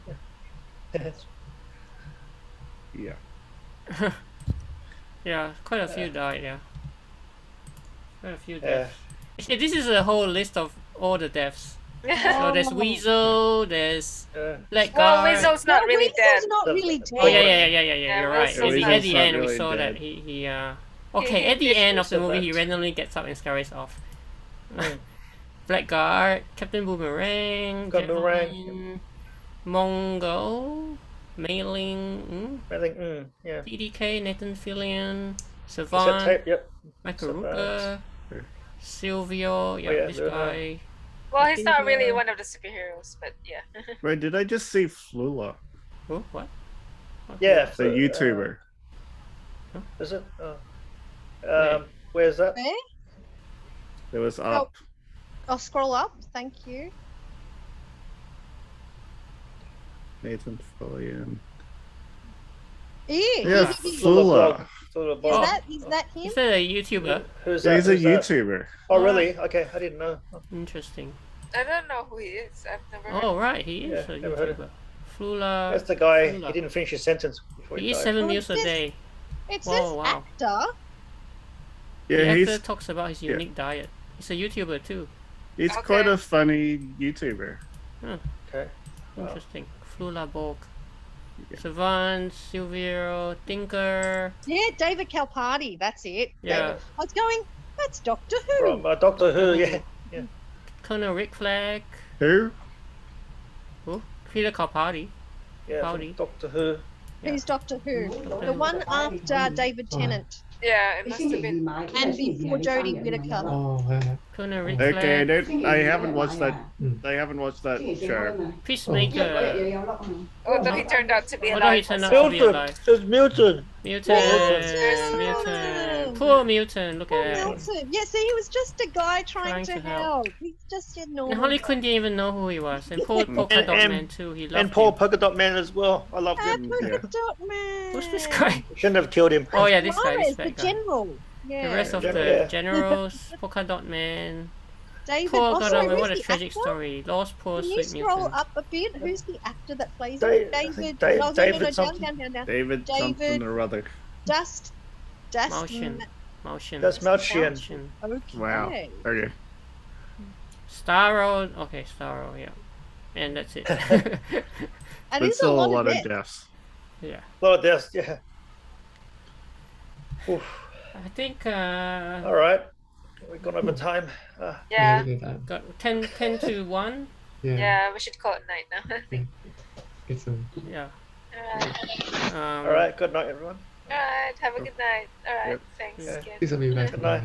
Yeah. Yeah. Quite a few died. Yeah. Quite a few Yeah. deaths. Actually, this is a whole list of all the deaths. So Yeah. there's Oh. Weasel. There's Yeah. Well, Blackguard. Weasel's not No, really Weasel's dead. not really dead. Oh yeah. Yeah, You're right. Weasel's At the not end, we really saw that dead. he Okay, at the He end of the said movie, he that. randomly gets up and scurries off. Mm. Blackguard, Captain Boomerang, Captain Boomerang. Javelin, Mongol, Mailing, I think, yeah. TDK, Nathan Fillion, Cassette Savant, tape, yep. Michael Savant. Ruger, Silvio, yeah, yeah, this they're guy. Well, he's not really Yeah. one of the superheroes, but yeah. Wait, did I just see Flula, Oh, what? Yeah. the YouTuber? Is it? Oh. Where's that? Where? It was up. I'll scroll up. Thank you. Nathan Fillion. Yeah, Flula. Flula. Is that him? Is that a YouTuber? Who's Yeah, that? he's a Who's that? YouTuber. Oh, really? Okay, I didn't know. Interesting. I don't know who he is. I've never heard. Oh, right, he is Yeah, a never heard of YouTuber. Flula. That's the guy. Flula. He didn't finish his sentence before He he eats died. 7 Oh, meals a yes. day. It Whoa, says wow. actor. Yeah, The actor he's talks about his unique diet. He's a YouTuber too. quite a funny YouTuber. Okay. Wow. Interesting. Flula Borg. Yeah. Savant, Silvio, Tinker. Yeah, David Calparty. That's it. Yeah. I was going. That's Doctor Who. From Doctor Who, yeah. Colonel Rick Flag. Who? Who? Peter Capaldi. Yeah, Howdy. from Doctor Who. Who's Doctor Who? Doctor The Who. one after David Tennant Yeah, it must have been. and before Jodie Whittaker. Oh, Colonel Rick Okay, Flag. I haven't watched that. I haven't watched that show. Peacemaker. Although he turned out to be Although he alive. turned out also. to be Milton! alive. It's Milton! Mutant. Milton. Poor Mutant. Look Poor at that. Milton. Yeah, see, he was just a guy trying Trying to to help. help. He's just a normal. And Harley guy. Quinn didn't even know who he was. And Paul Polka And- Dot and- Man too. He loved And Paul him. Polka Dot Man as well. I loved Ah, him. Polka Yeah. Dot Man. Who's this guy? Shouldn't have killed him. Oh yeah, this guy. Suarez, This the bad guy. general. Yeah. The rest of Yeah. the Yeah. generals, Polka Dot Man. David. Poor Oh, God, sorry, what a who's the tragic actor? story. Lost poor Can you sweet scroll Mutant. up a bit? Who's the actor that plays Dave- it? David. Dave- oh, no, David down, something. down. David something David- or other. Dust. Malshin. Malshin. That's Malchian. Malshin. Okay. Wow. Okay. Starro. Okay, Starro. Yeah. And that's it. And But there's still a of lot of death. deaths. yeah. A lot of deaths, yeah. Oof. I think All right. We've gone over time. Yeah. look at that. got 10 to 1. Yeah. Yeah, we should call it night now. I think. Get some. Yeah. Alright. Um, All right. Good night, everyone. Alright, have a good night. Alright, Yep. thanks Yeah. again. Do something back. Good night.